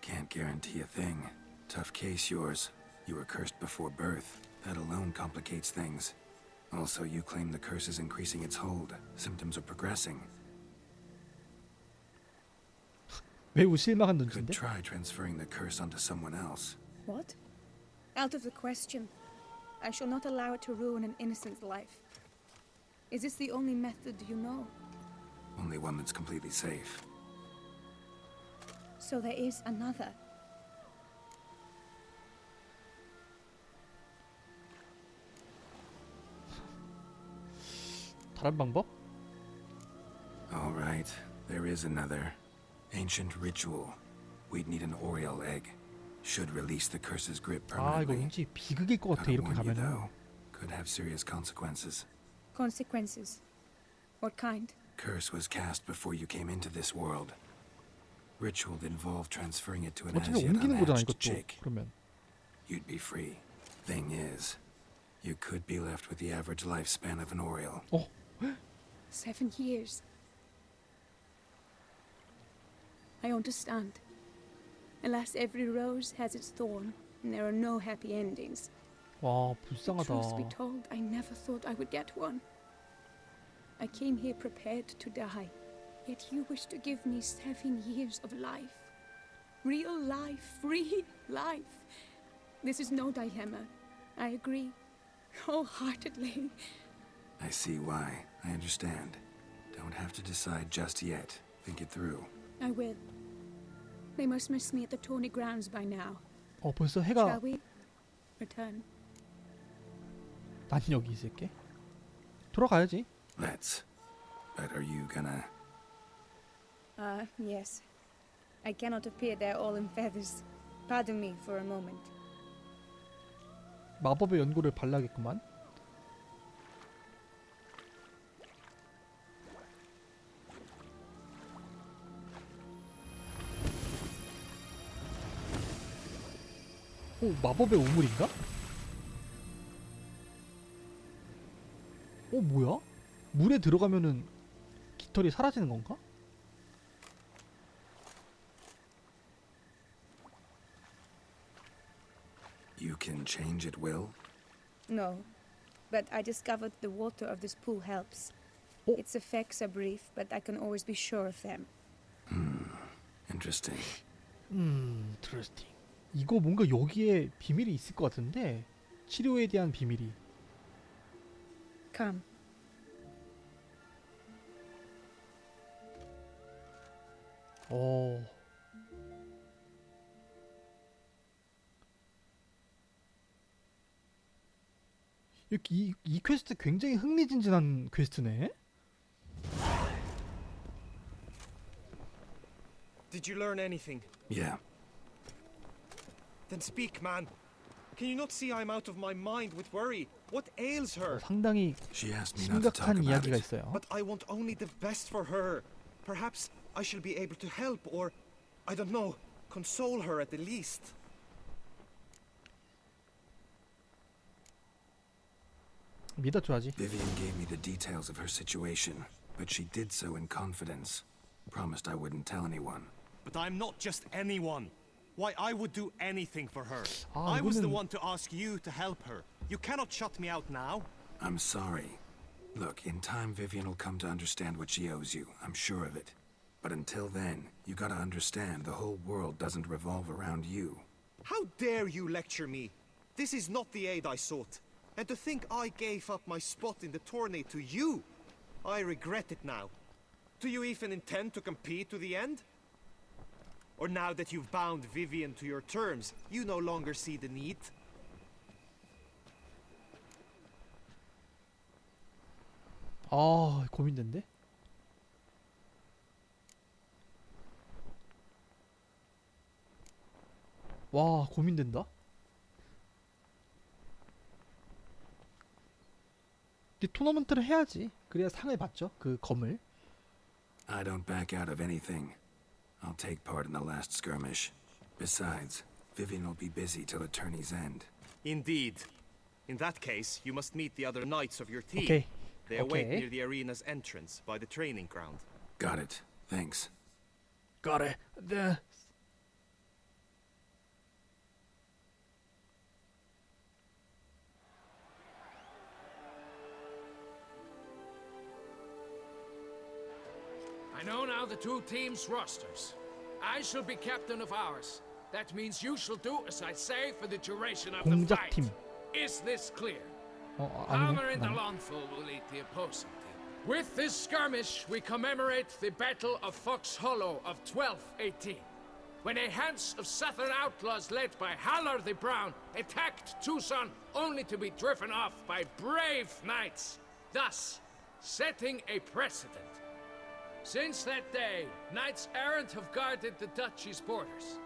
Can't guarantee a thing. Tough case yours. You were cursed before birth. That alone complicates things. Also, you claim the curse is increasing its hold. Symptoms are progressing. 매우 실망한 Could 눈치인데? try transferring the curse onto someone else. What? Out of the question. I shall not allow it to ruin an innocent's life. Is this the only method you know? Only one that's completely safe. So there is another. 다른 방법? All right, there is another. Ancient ritual. We'd need an Oriole egg. Should release the curse's grip 아 이거 permanently. 왠지 비극일 것 같아 Gotta 이렇게 warn you, 가면은. though. Could have serious consequences. Consequences? What kind? Curse was cast before you came into this world. Ritual involved transferring it to an 어차피 as yet 옮기는 거잖아 unhatched 이것도. chick. 그러면 You'd be free. Thing is, you could be left with the average lifespan of an Oriole. 7 years. I understand. Alas, every rose has its thorn, and there are no happy endings. 와 Truth be 불쌍하다. told, I never thought I would get one. I came here prepared to die, yet you wish to give me 7 years of life. Real life, free life. This is no dilemma. I agree, wholeheartedly. I see why. I understand. Don't have to decide just yet. Think it through. I will. They must miss me at the Tawny grounds by now. 벌써 Shall 해가 we? Return. 난 여기 있을게. 돌아가야지. Let's. But are you gonna... Yes. I cannot appear there all in feathers. Pardon me for a moment. 마법의 연고를 발라야겠구만. 오 마법의 우물인가? 뭐야? 물에 들어가면은 깃털이 사라지는 건가? You can change at will? No, but I discovered the water of this pool helps. Oh. Its effects are brief, but I can always be sure of them. Interesting. interesting. 이거 뭔가 여기에 비밀이 있을 것 같은데 치료에 대한 비밀이. Come. 이 퀘스트 굉장히 흥미진진한 퀘스트네. Did you learn anything? Yeah. Then speak, man. Can you not see I'm out of my mind with worry? What ails her? 상당히 She asked me not to talk 심각한 about 이야기가 it. 있어요. But I want only the best for her. Perhaps I shall be able to help, or I don't know, console her at the least. 믿어줘야지. Vivian gave me the details of her situation, but she did so in confidence. Promised I wouldn't tell anyone. But I'm not just anyone. Why, I would do anything for her. 아, I was the 이거는- one to ask you to help her. You cannot shut me out now. I'm sorry. Look, in time Vivian will come to understand what she owes you. I'm sure of it. But until then, you gotta understand the whole world doesn't revolve around you. How dare you lecture me? This is not the aid I sought. And to think I gave up my spot in the tourney to you. I regret it now. Do you even intend to compete to the end? Or now that you've bound Vivian to your terms, you no longer see the need? 고민된데? 와, 고민된다. 근데 토너먼트를 해야지. 그래야 상을 받죠. 그 검을. I don't back out of anything. I'll take part in the last skirmish. Besides, Vivian will be busy till the tourney's end. Indeed. In that case, you must meet the other knights of your team. 오케이. They await 오케이. near the arena's entrance by the training ground. Got it. Thanks. Got it. 네. I know now the two teams' rosters. I shall be captain of ours. That means you shall do as I say for the duration of the fight. 공작팀. Is this clear? 아니네. Hammer in the 아니네. Lawnful will lead the opposing team. With this skirmish, we commemorate the Battle of Fox Hollow of 1218, when a Hans of Southern outlaws led by Haller the Brown attacked Tucson only to be driven off by brave knights, thus setting a precedent. Since that day, knights errant have guarded the duchy's borders.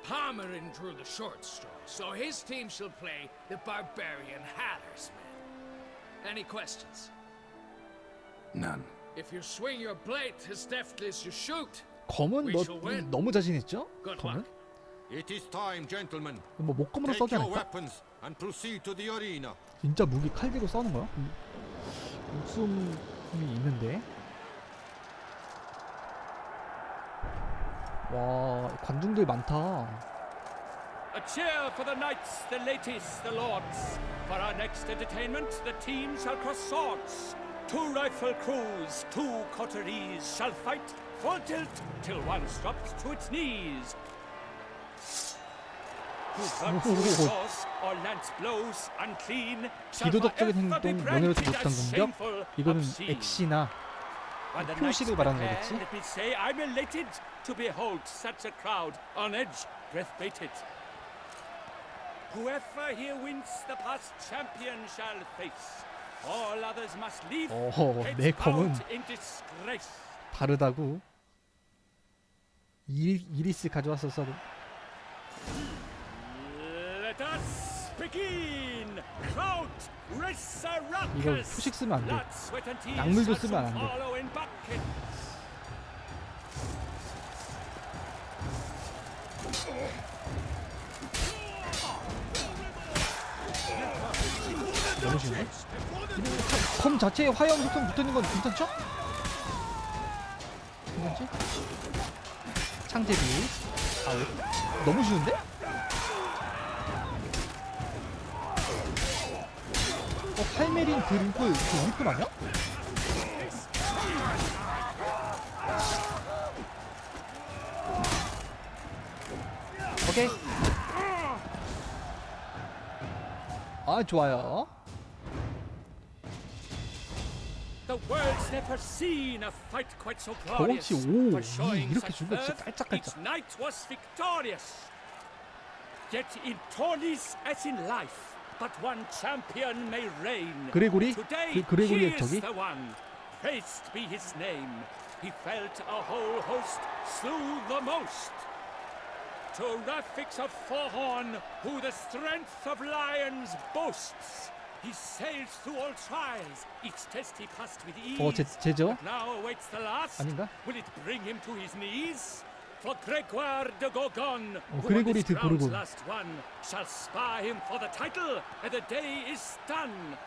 Palmerin drew the short straw, so his team shall play the barbarian Haller's men. Any questions? None. If you swing your blade as deftly as you shoot, 검은 we shall win. 너무 자신 있죠? Good 검은? luck. It is time, gentlemen. 뭐 목검으로 Take 싸우지 your 않을까? weapons and proceed to the arena. 진짜 무기 칼 들고 싸우는 거야? 목숨이 있는데. 와, 관중들 많다. A cheer for the knights, the ladies, the lords. For our next entertainment, the team shall cross swords. 2 rifle crews, 2 coteries shall fight full tilt till one's dropped to its knees. Who guns swords or lance blows unclean shall 비도덕적인 forever be 행동, 면허지 branded 못한 as 공격. shameful, 이거는 obscene. 액시나 When the knights 표시를 말하는 prepare, 거겠지? let me say I'm elated to behold such a crowd on edge, breath baited. Whoever here wins the past champion shall face. All others must leave. 내 heads 검은 bowed in disgrace. 다르다고. 이리스 가져왔었어. Let us begin. Crowd, race a 이거 ruckus. 표식 쓰면 안 돼. Blood, sweat and tears 약물도 shall 쓰면 안 돼. follow in buckets. 너무 쉬운데? 검 자체에 화염 속성 붙어있는 건 괜찮죠? 괜찮지? 창제비 아웃. 너무 쉬운데? 팔메린 그 림플 그 림플 아니야? 오케이. 아, 좋아요. The world's never seen a fight quite so 경험치 glorious. 5. For showing 이렇게 such 준거 진짜 verve, 깔짝깔짝. each knight was victorious. Yet in tourneys as in life, but one champion may reign. 그레고리? Today 그레고리의 he 저기? is the one. Praised be his name. He felt a whole host, slew the most. To Rafix of Forhorn, who the strength of lions boasts. He sailed through all trials, each test he passed with ease. 쟤죠? But now awaits the last. 아닌가? Will it bring him to his knees? For Gregoire de Gorgon, who on 그레고리 this 드 ground's 고르곤. last one, shall spar him for the title, and the day is done.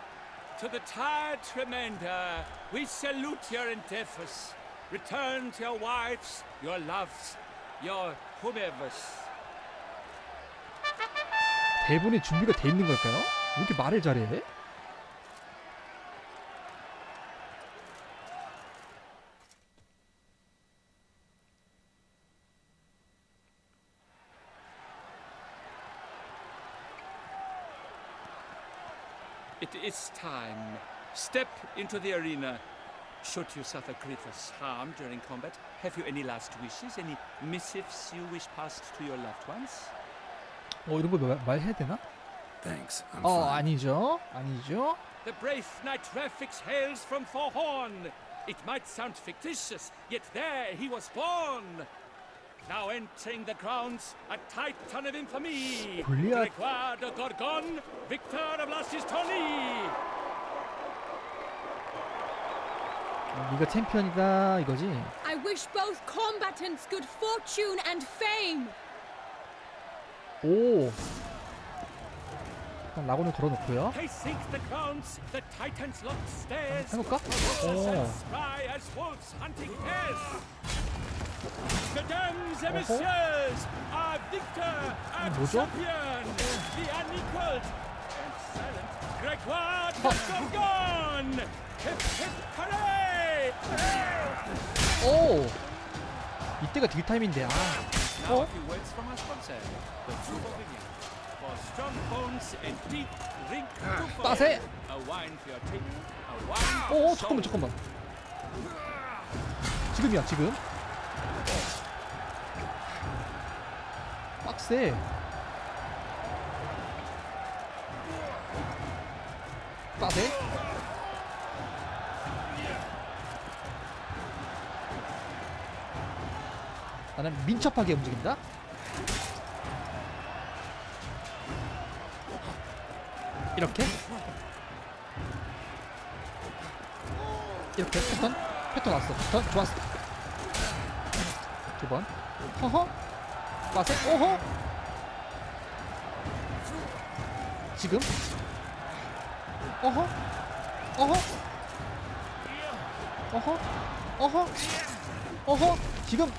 To the tired remainder, we salute your endeavors. Return to your wives, your loves, your whomevers. 대본에 준비가 돼 있는 걸까요? 왜 이렇게 말을 잘해? It is time. Step into the arena. Should you suffer grievous harm during combat, have you any last wishes? Any missives you wish passed to your loved ones? 이런 거 말해야 되나? Thanks. I'm fine. 아니죠. 아니죠. The brave knight Rafix hails from Forhorn. It might sound fictitious, yet there he was born. Now entering the grounds, a titan of infamy. 골리앗. Gregoire de Gorgon, victor of last his tourney. 네가 챔피언이다 이거지. I wish both combatants good fortune and fame. 오. 일단 라곤을 걸어놓고요. They sink the grounds, the titans lock stairs. 해볼까? Ferocious and spry as wolves hunting hares. Mesdames et messieurs, our victor, our 뭐죠? champion, the unequaled and silent Gregoire de Gorgon. Hip hip hooray! 오. 이때가 딜타임인데. Now a few words from our sponsor, the True Bohemian. For strong bones and deep drink to 따세. A wine for your teeth, a wine for 오, your 잠깐만, soul. 잠깐만. 지금이야, 지금. 빡세. 따세. 나는 민첩하게 움직인다. 이렇게 패턴 왔어. 패턴 좋았어. 두 번. 허허. 빠세. 오호. 지금. 어허. 어허. 어허. 어허. 어허. 지금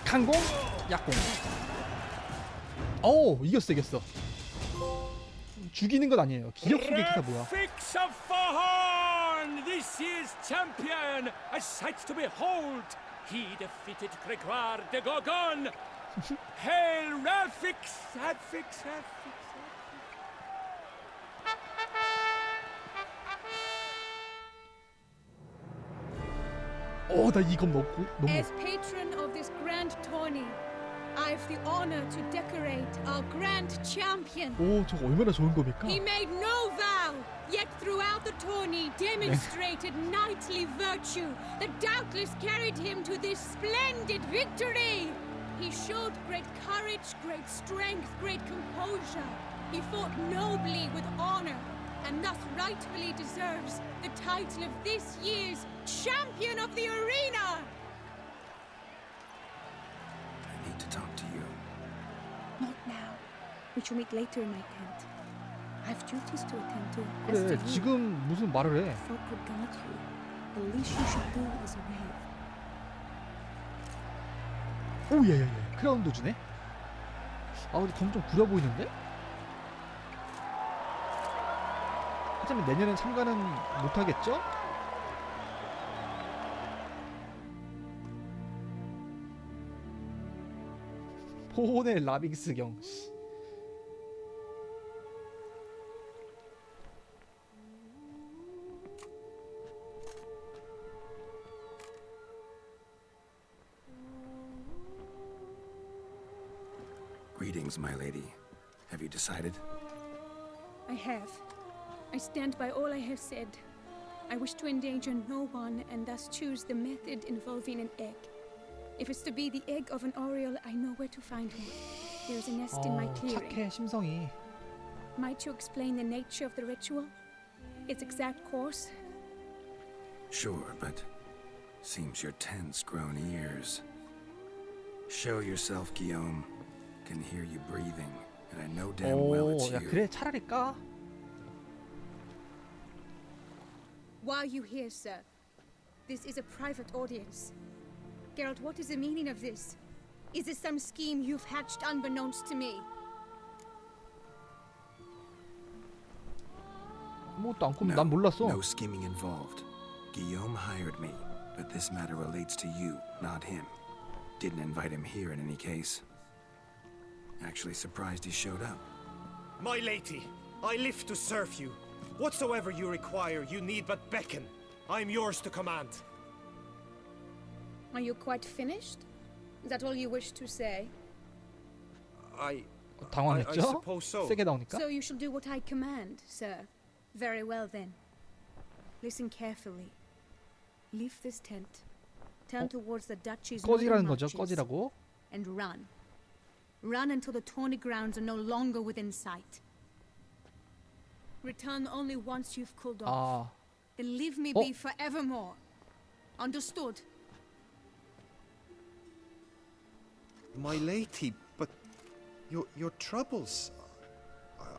강공. 약공. 오, 이겼어. 죽이는 건 아니에요. 기력 속의 기사 뭐야? Fix-a-Fahorn, this year's champion, a sight to behold. He defeated Gregoire de Gorgon. Hail Ralphix, Adfix. 오, 나 이거 너무. As patron of this grand tourney, I've the honor to decorate our grand champion. 오, 저거 얼마나 좋은 겁니까? He made no vow, yet throughout the tourney demonstrated knightly virtue that doubtless carried him to this splendid victory. He showed great courage, great strength, great composure. He fought nobly with honor, and thus rightfully deserves the title of this year's champion of the arena. I need to talk to you. Not now. We shall meet later in my tent. I've duties to attend to. As 그래, to you, 지금 무슨 말을 해? folk regard you. The least you should do is wave. 오, 예. 크라운도 주네. 아, 근데 점점 구려 보이는데? 하지만 내년엔 참가는 못하겠죠? 포혼의 라빙스경. Greetings, my lady. Have you decided? I have. I stand by all I have said. I wish to endanger no one and thus choose the method involving an egg. If it's to be the egg of an oriole, I know where to find one. There is a nest in my clearing. 착해, 심성이. Might you explain the nature of the ritual? Its exact course? Sure, but seems your tense grown ears. Show yourself, Guillaume. Can hear you breathing, and I know damn well it's 야, you. 그래, 차라리 까. Why are you here, sir? This is a private audience. Geralt, what is the meaning of this? Is this some scheme you've hatched unbeknownst to me? 아무것도 안 꾸면 난 몰랐어. No scheming involved. Guillaume hired me, but this matter relates to you, not him. Didn't invite him here in any case. Actually surprised he showed up. My lady, I live to serve you. Whatsoever you require, you need but beckon. I am yours to command. Are you quite finished? Is that all you wish to say? I 당황했죠? suppose so. 세게 나오니까. So you shall do what I command, sir. Very well then. Listen carefully. Leave this tent. Turn towards the duchy's 꺼지라는 northern 거죠. marches 꺼지라고. and run. Run until the tourney grounds are no longer within sight. Return only once you've cooled off. 아, Then leave me be forevermore. Understood? My lady, but your troubles.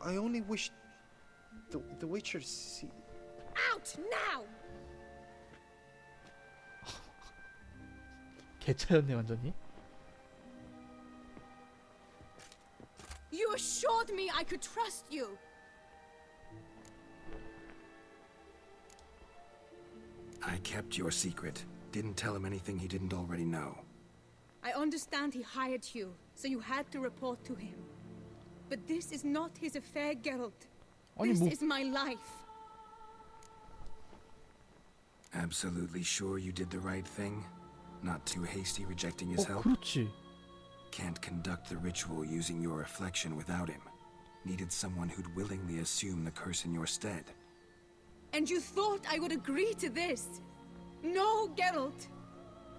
I only wish the Witcher see. Out now! 개차였네 완전히. You assured me I could trust you. I kept your secret. Didn't tell him anything he didn't already know. I understand he hired you, so you had to report to him. But this is not his affair, Geralt. 아니 This 뭐 is my life. Absolutely sure you did the right thing? Not too hasty rejecting his help? 그렇지. Can't conduct the ritual using your reflection without him. Needed someone who'd willingly assume the curse in your stead. And you thought I would agree to this? No, Geralt.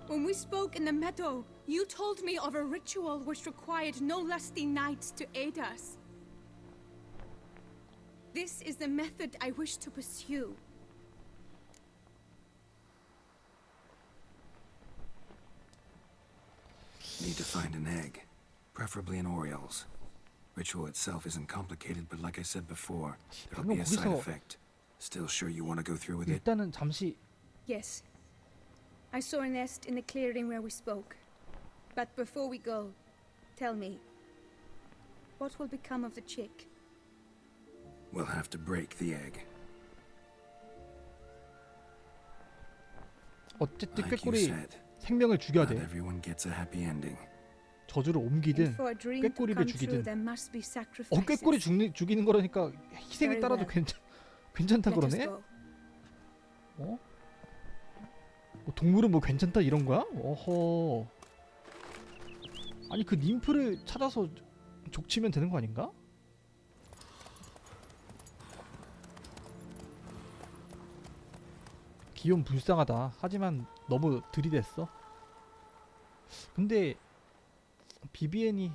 When we spoke in the meadow, You told me of a ritual which required no lusty knights to aid us. This is the method I wish to pursue. Need to find an egg, preferably an Oriole's. Ritual itself isn't complicated, but like I said before, there'll be a side effect. Still sure you want to go through with it? 일단은 잠시 Yes. I saw a nest in the clearing where we spoke. But before we go, tell me, what will become of the chick? We'll have to break the egg. 어쨌든 Like you 꾀꼬리 said, 생명을 죽여야 not 돼. everyone gets a happy ending. 저주를 And 옮기든 for a dream to 꾀꼬리를 come true, 죽이든. there must be sacrifices. 꾀꼬리 죽이는 거라니까 희생에 Very 따라도 well. 괜찮다 Let us 그러네. go. 어? 뭐 동물은 뭐 괜찮다 이런 거야? 어허. 아니 그 님프를 찾아서 족치면 되는 거 아닌가? 기욤 불쌍하다. 하지만 너무 들이댔어. 근데 비비엔이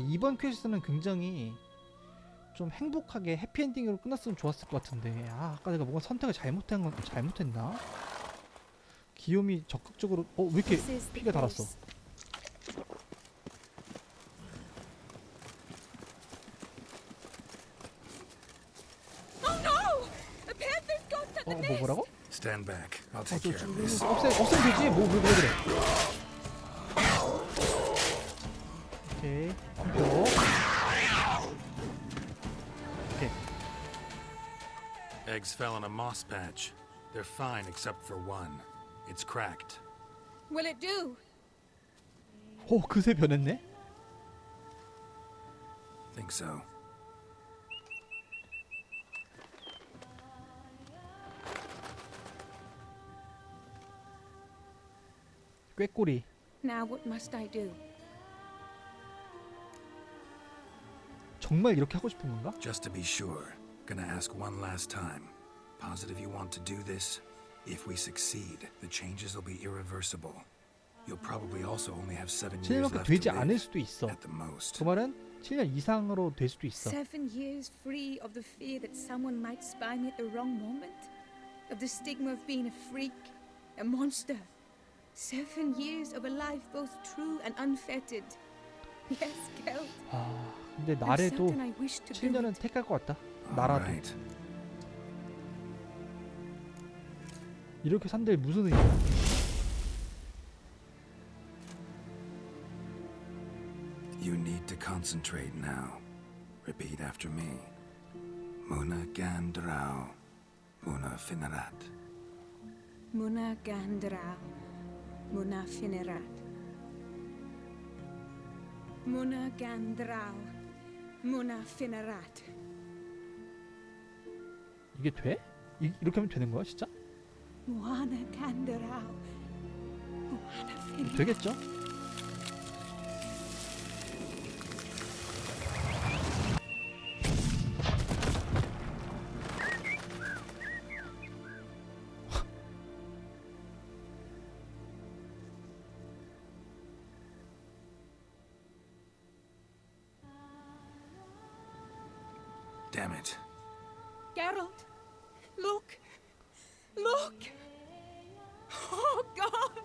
이번 퀘스트는 굉장히 좀 행복하게 해피엔딩으로 끝났으면 좋았을 것 같은데 아까 내가 뭔가 선택을 잘못했나? 기욤이 적극적으로 왜 이렇게 This is the 피가 달았어? place. Oh no! A panther's ghost at the 뭐 nest. 뭐라고? Stand back. I'll take care of this. 없애면 되지. 뭐 왜 그래? 오케이. 한표. 오케이. Eggs fell in a moss patch. They're fine except for one. It's cracked. Will it do? 그새 변했네. Think so. 꾀꼬리. Now what must I do? 정말 이렇게 하고 싶은 건가? Just to be sure, gonna ask one last time. Positive you want to do this? If we succeed, the changes will be irreversible. You'll probably also only have 7 years 7년밖에 left 되지 to 않을 live, 수도 있어. at the most. 그 말은 7년 이상으로 될 수도 있어. 7 years free of the fear that someone might spy me at the wrong moment? Of the stigma of being a freak, a monster? 7 years of a life both true and unfettered. Yes, Geld. 근데 I'm 나래도 certain I wish to do 7년은 it. 택할 것 같다. All 나라도. right. 이렇게 산들 무슨 의미야? You need to concentrate now. Repeat after me. Muna gandrau. Muna finerat. Muna Gandra, Muna Finerat. Muna Gandrau, Muna Finerat. 이게 돼? 이렇게 하면 되는 거야, 진짜? Muana Gandrau, Muana Finerat. 되겠죠? Damn it. Geralt, look! Look! Oh, God!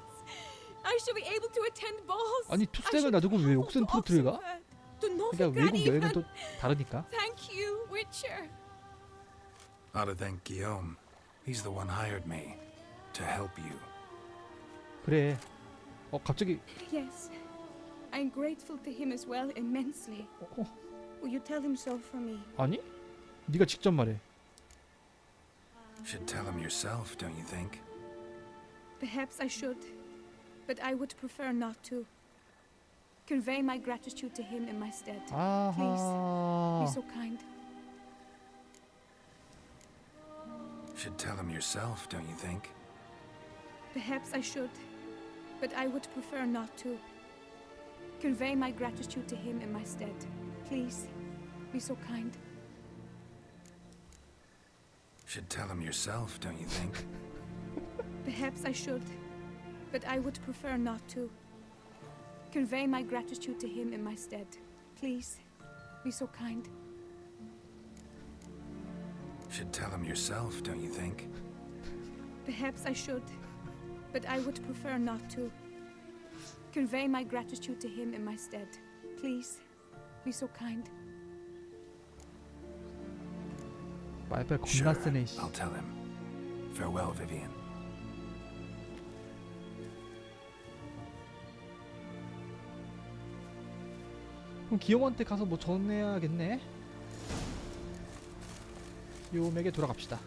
I shall be able to attend balls. 아니 투스텝을 놔두고 왜 옥센 프루트를 가? 그러니까 외국 여행은 또 다르니까. Thank you, Witcher. Ought to thank Guillaume. He's the one hired me to help you. 그래. 갑자기 Yes, I'm grateful to him as well, immensely. Will you tell him so for me? 아니? 네가 직접 말해. Should tell him yourself, don't you think? Perhaps I should, but I would prefer not to. Convey my gratitude to him in my stead. Please, be 아하. so kind. Should tell him yourself, don't you think? Perhaps I should, but I would prefer not to. Convey my gratitude to him in my stead. Please, be so kind. Should tell him yourself, don't you think? Perhaps I should, but I would prefer not to. Convey my gratitude to him in my stead. Please, be so kind. Should tell him yourself, don't you think? Perhaps I should, but I would prefer not to. Convey my gratitude to him in my stead. Please, be so kind. 말빨 겁나 Sure, 쓰네. 씨. I'll tell him. Farewell, Vivian. 그럼 기욤한테 가서 뭐 전해야겠네. 기욤에게 돌아갑시다.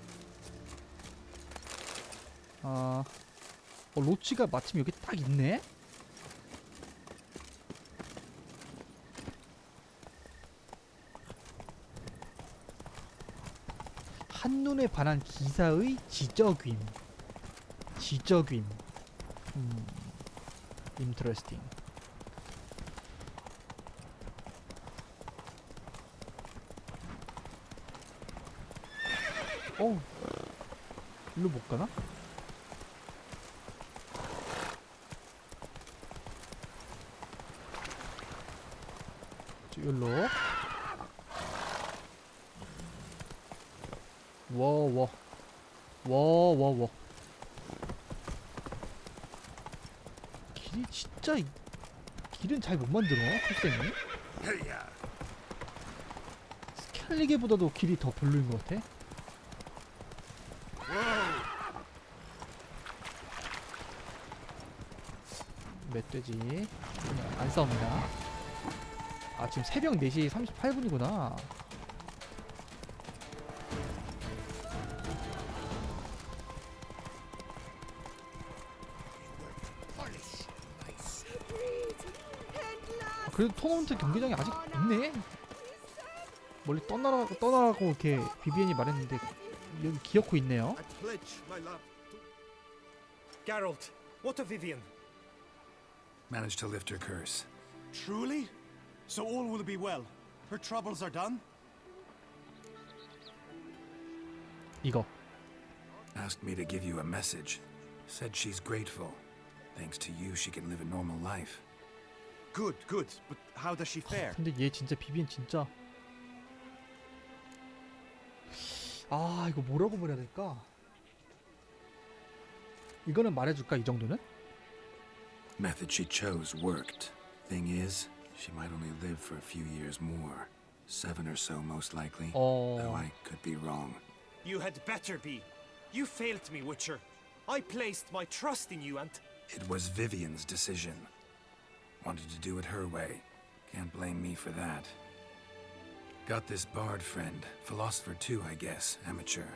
로치가 마침 여기 딱 있네. 한눈에 반한 기사의 지적임. interesting. 일로 못 가나? 일로. 워. 길이 진짜 길은 잘 못 만들어. 흑생이. 스켈리게보다도 길이 더 별로인 것 같아. 멧돼지 안 싸웁니다. 지금 새벽 4시 38분이구나. 그래도 토너먼트 경기장이 아직 있네. 멀리 떠나라고 이렇게 비비엔이 말했는데 여기 기어코 있네요. Geralt, what of Vivian? Managed to lift her curse. Truly? So all will be well. Her troubles are done? 이거. Asked me to give you a message. Said she's grateful. Thanks to you, she can live a normal life. Good. But how does she fare? 근데 얘 진짜 비비엔 진짜. 이거 뭐라고 말해야 될까? 이거는 말해줄까 이 정도는? Method she chose worked. Thing is, she might only live for a few years more. 7 or so, most likely. Though I could be wrong. You had better be. You failed me, Witcher. I placed my trust in you and... It was Vivian's decision. Wanted to do it her way. Can't blame me for that. Got this bard friend. Philosopher too, I guess. Amateur.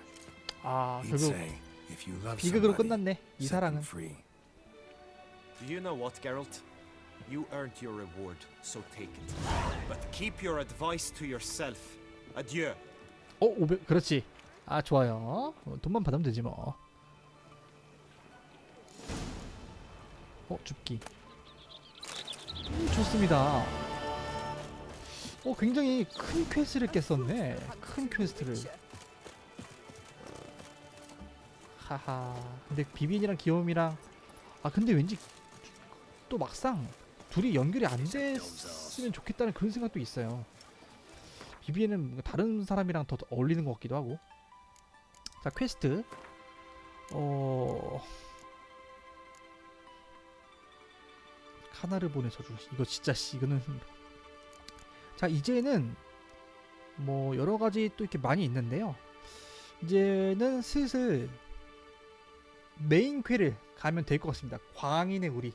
He'd 결국 say, if you love 비극으로 somebody, 끝났네. 이 set them 사랑은. free. Do you know what, Geralt? You earned your reward, so take it. But keep your advice to yourself. Adieu. 500 그렇지. 좋아요. 돈만 받으면 되지 뭐. 죽기. 좋습니다. 굉장히 큰 퀘스트를 깼었네. 큰 퀘스트를. 하하. 근데 비비엔이랑 기욤이랑 근데 왠지 또 막상 둘이 연결이 안 됐으면 좋겠다는 그런 생각도 있어요. 비비엔은 뭔가 다른 사람이랑 더 어울리는 것 같기도 하고. 자, 퀘스트. 카나르본의 저주. 이거 진짜 이거는. 자, 이제는 뭐 여러 가지 또 이렇게 많이 있는데요. 이제는 슬슬 메인 퀘를 가면 될 것 같습니다. 광인의 우리.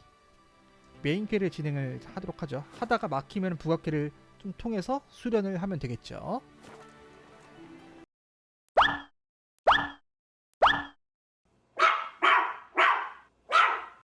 메인 퀘를 진행을 하도록 하죠. 하다가 막히면 부가 퀘를 좀 통해서 수련을 하면 되겠죠.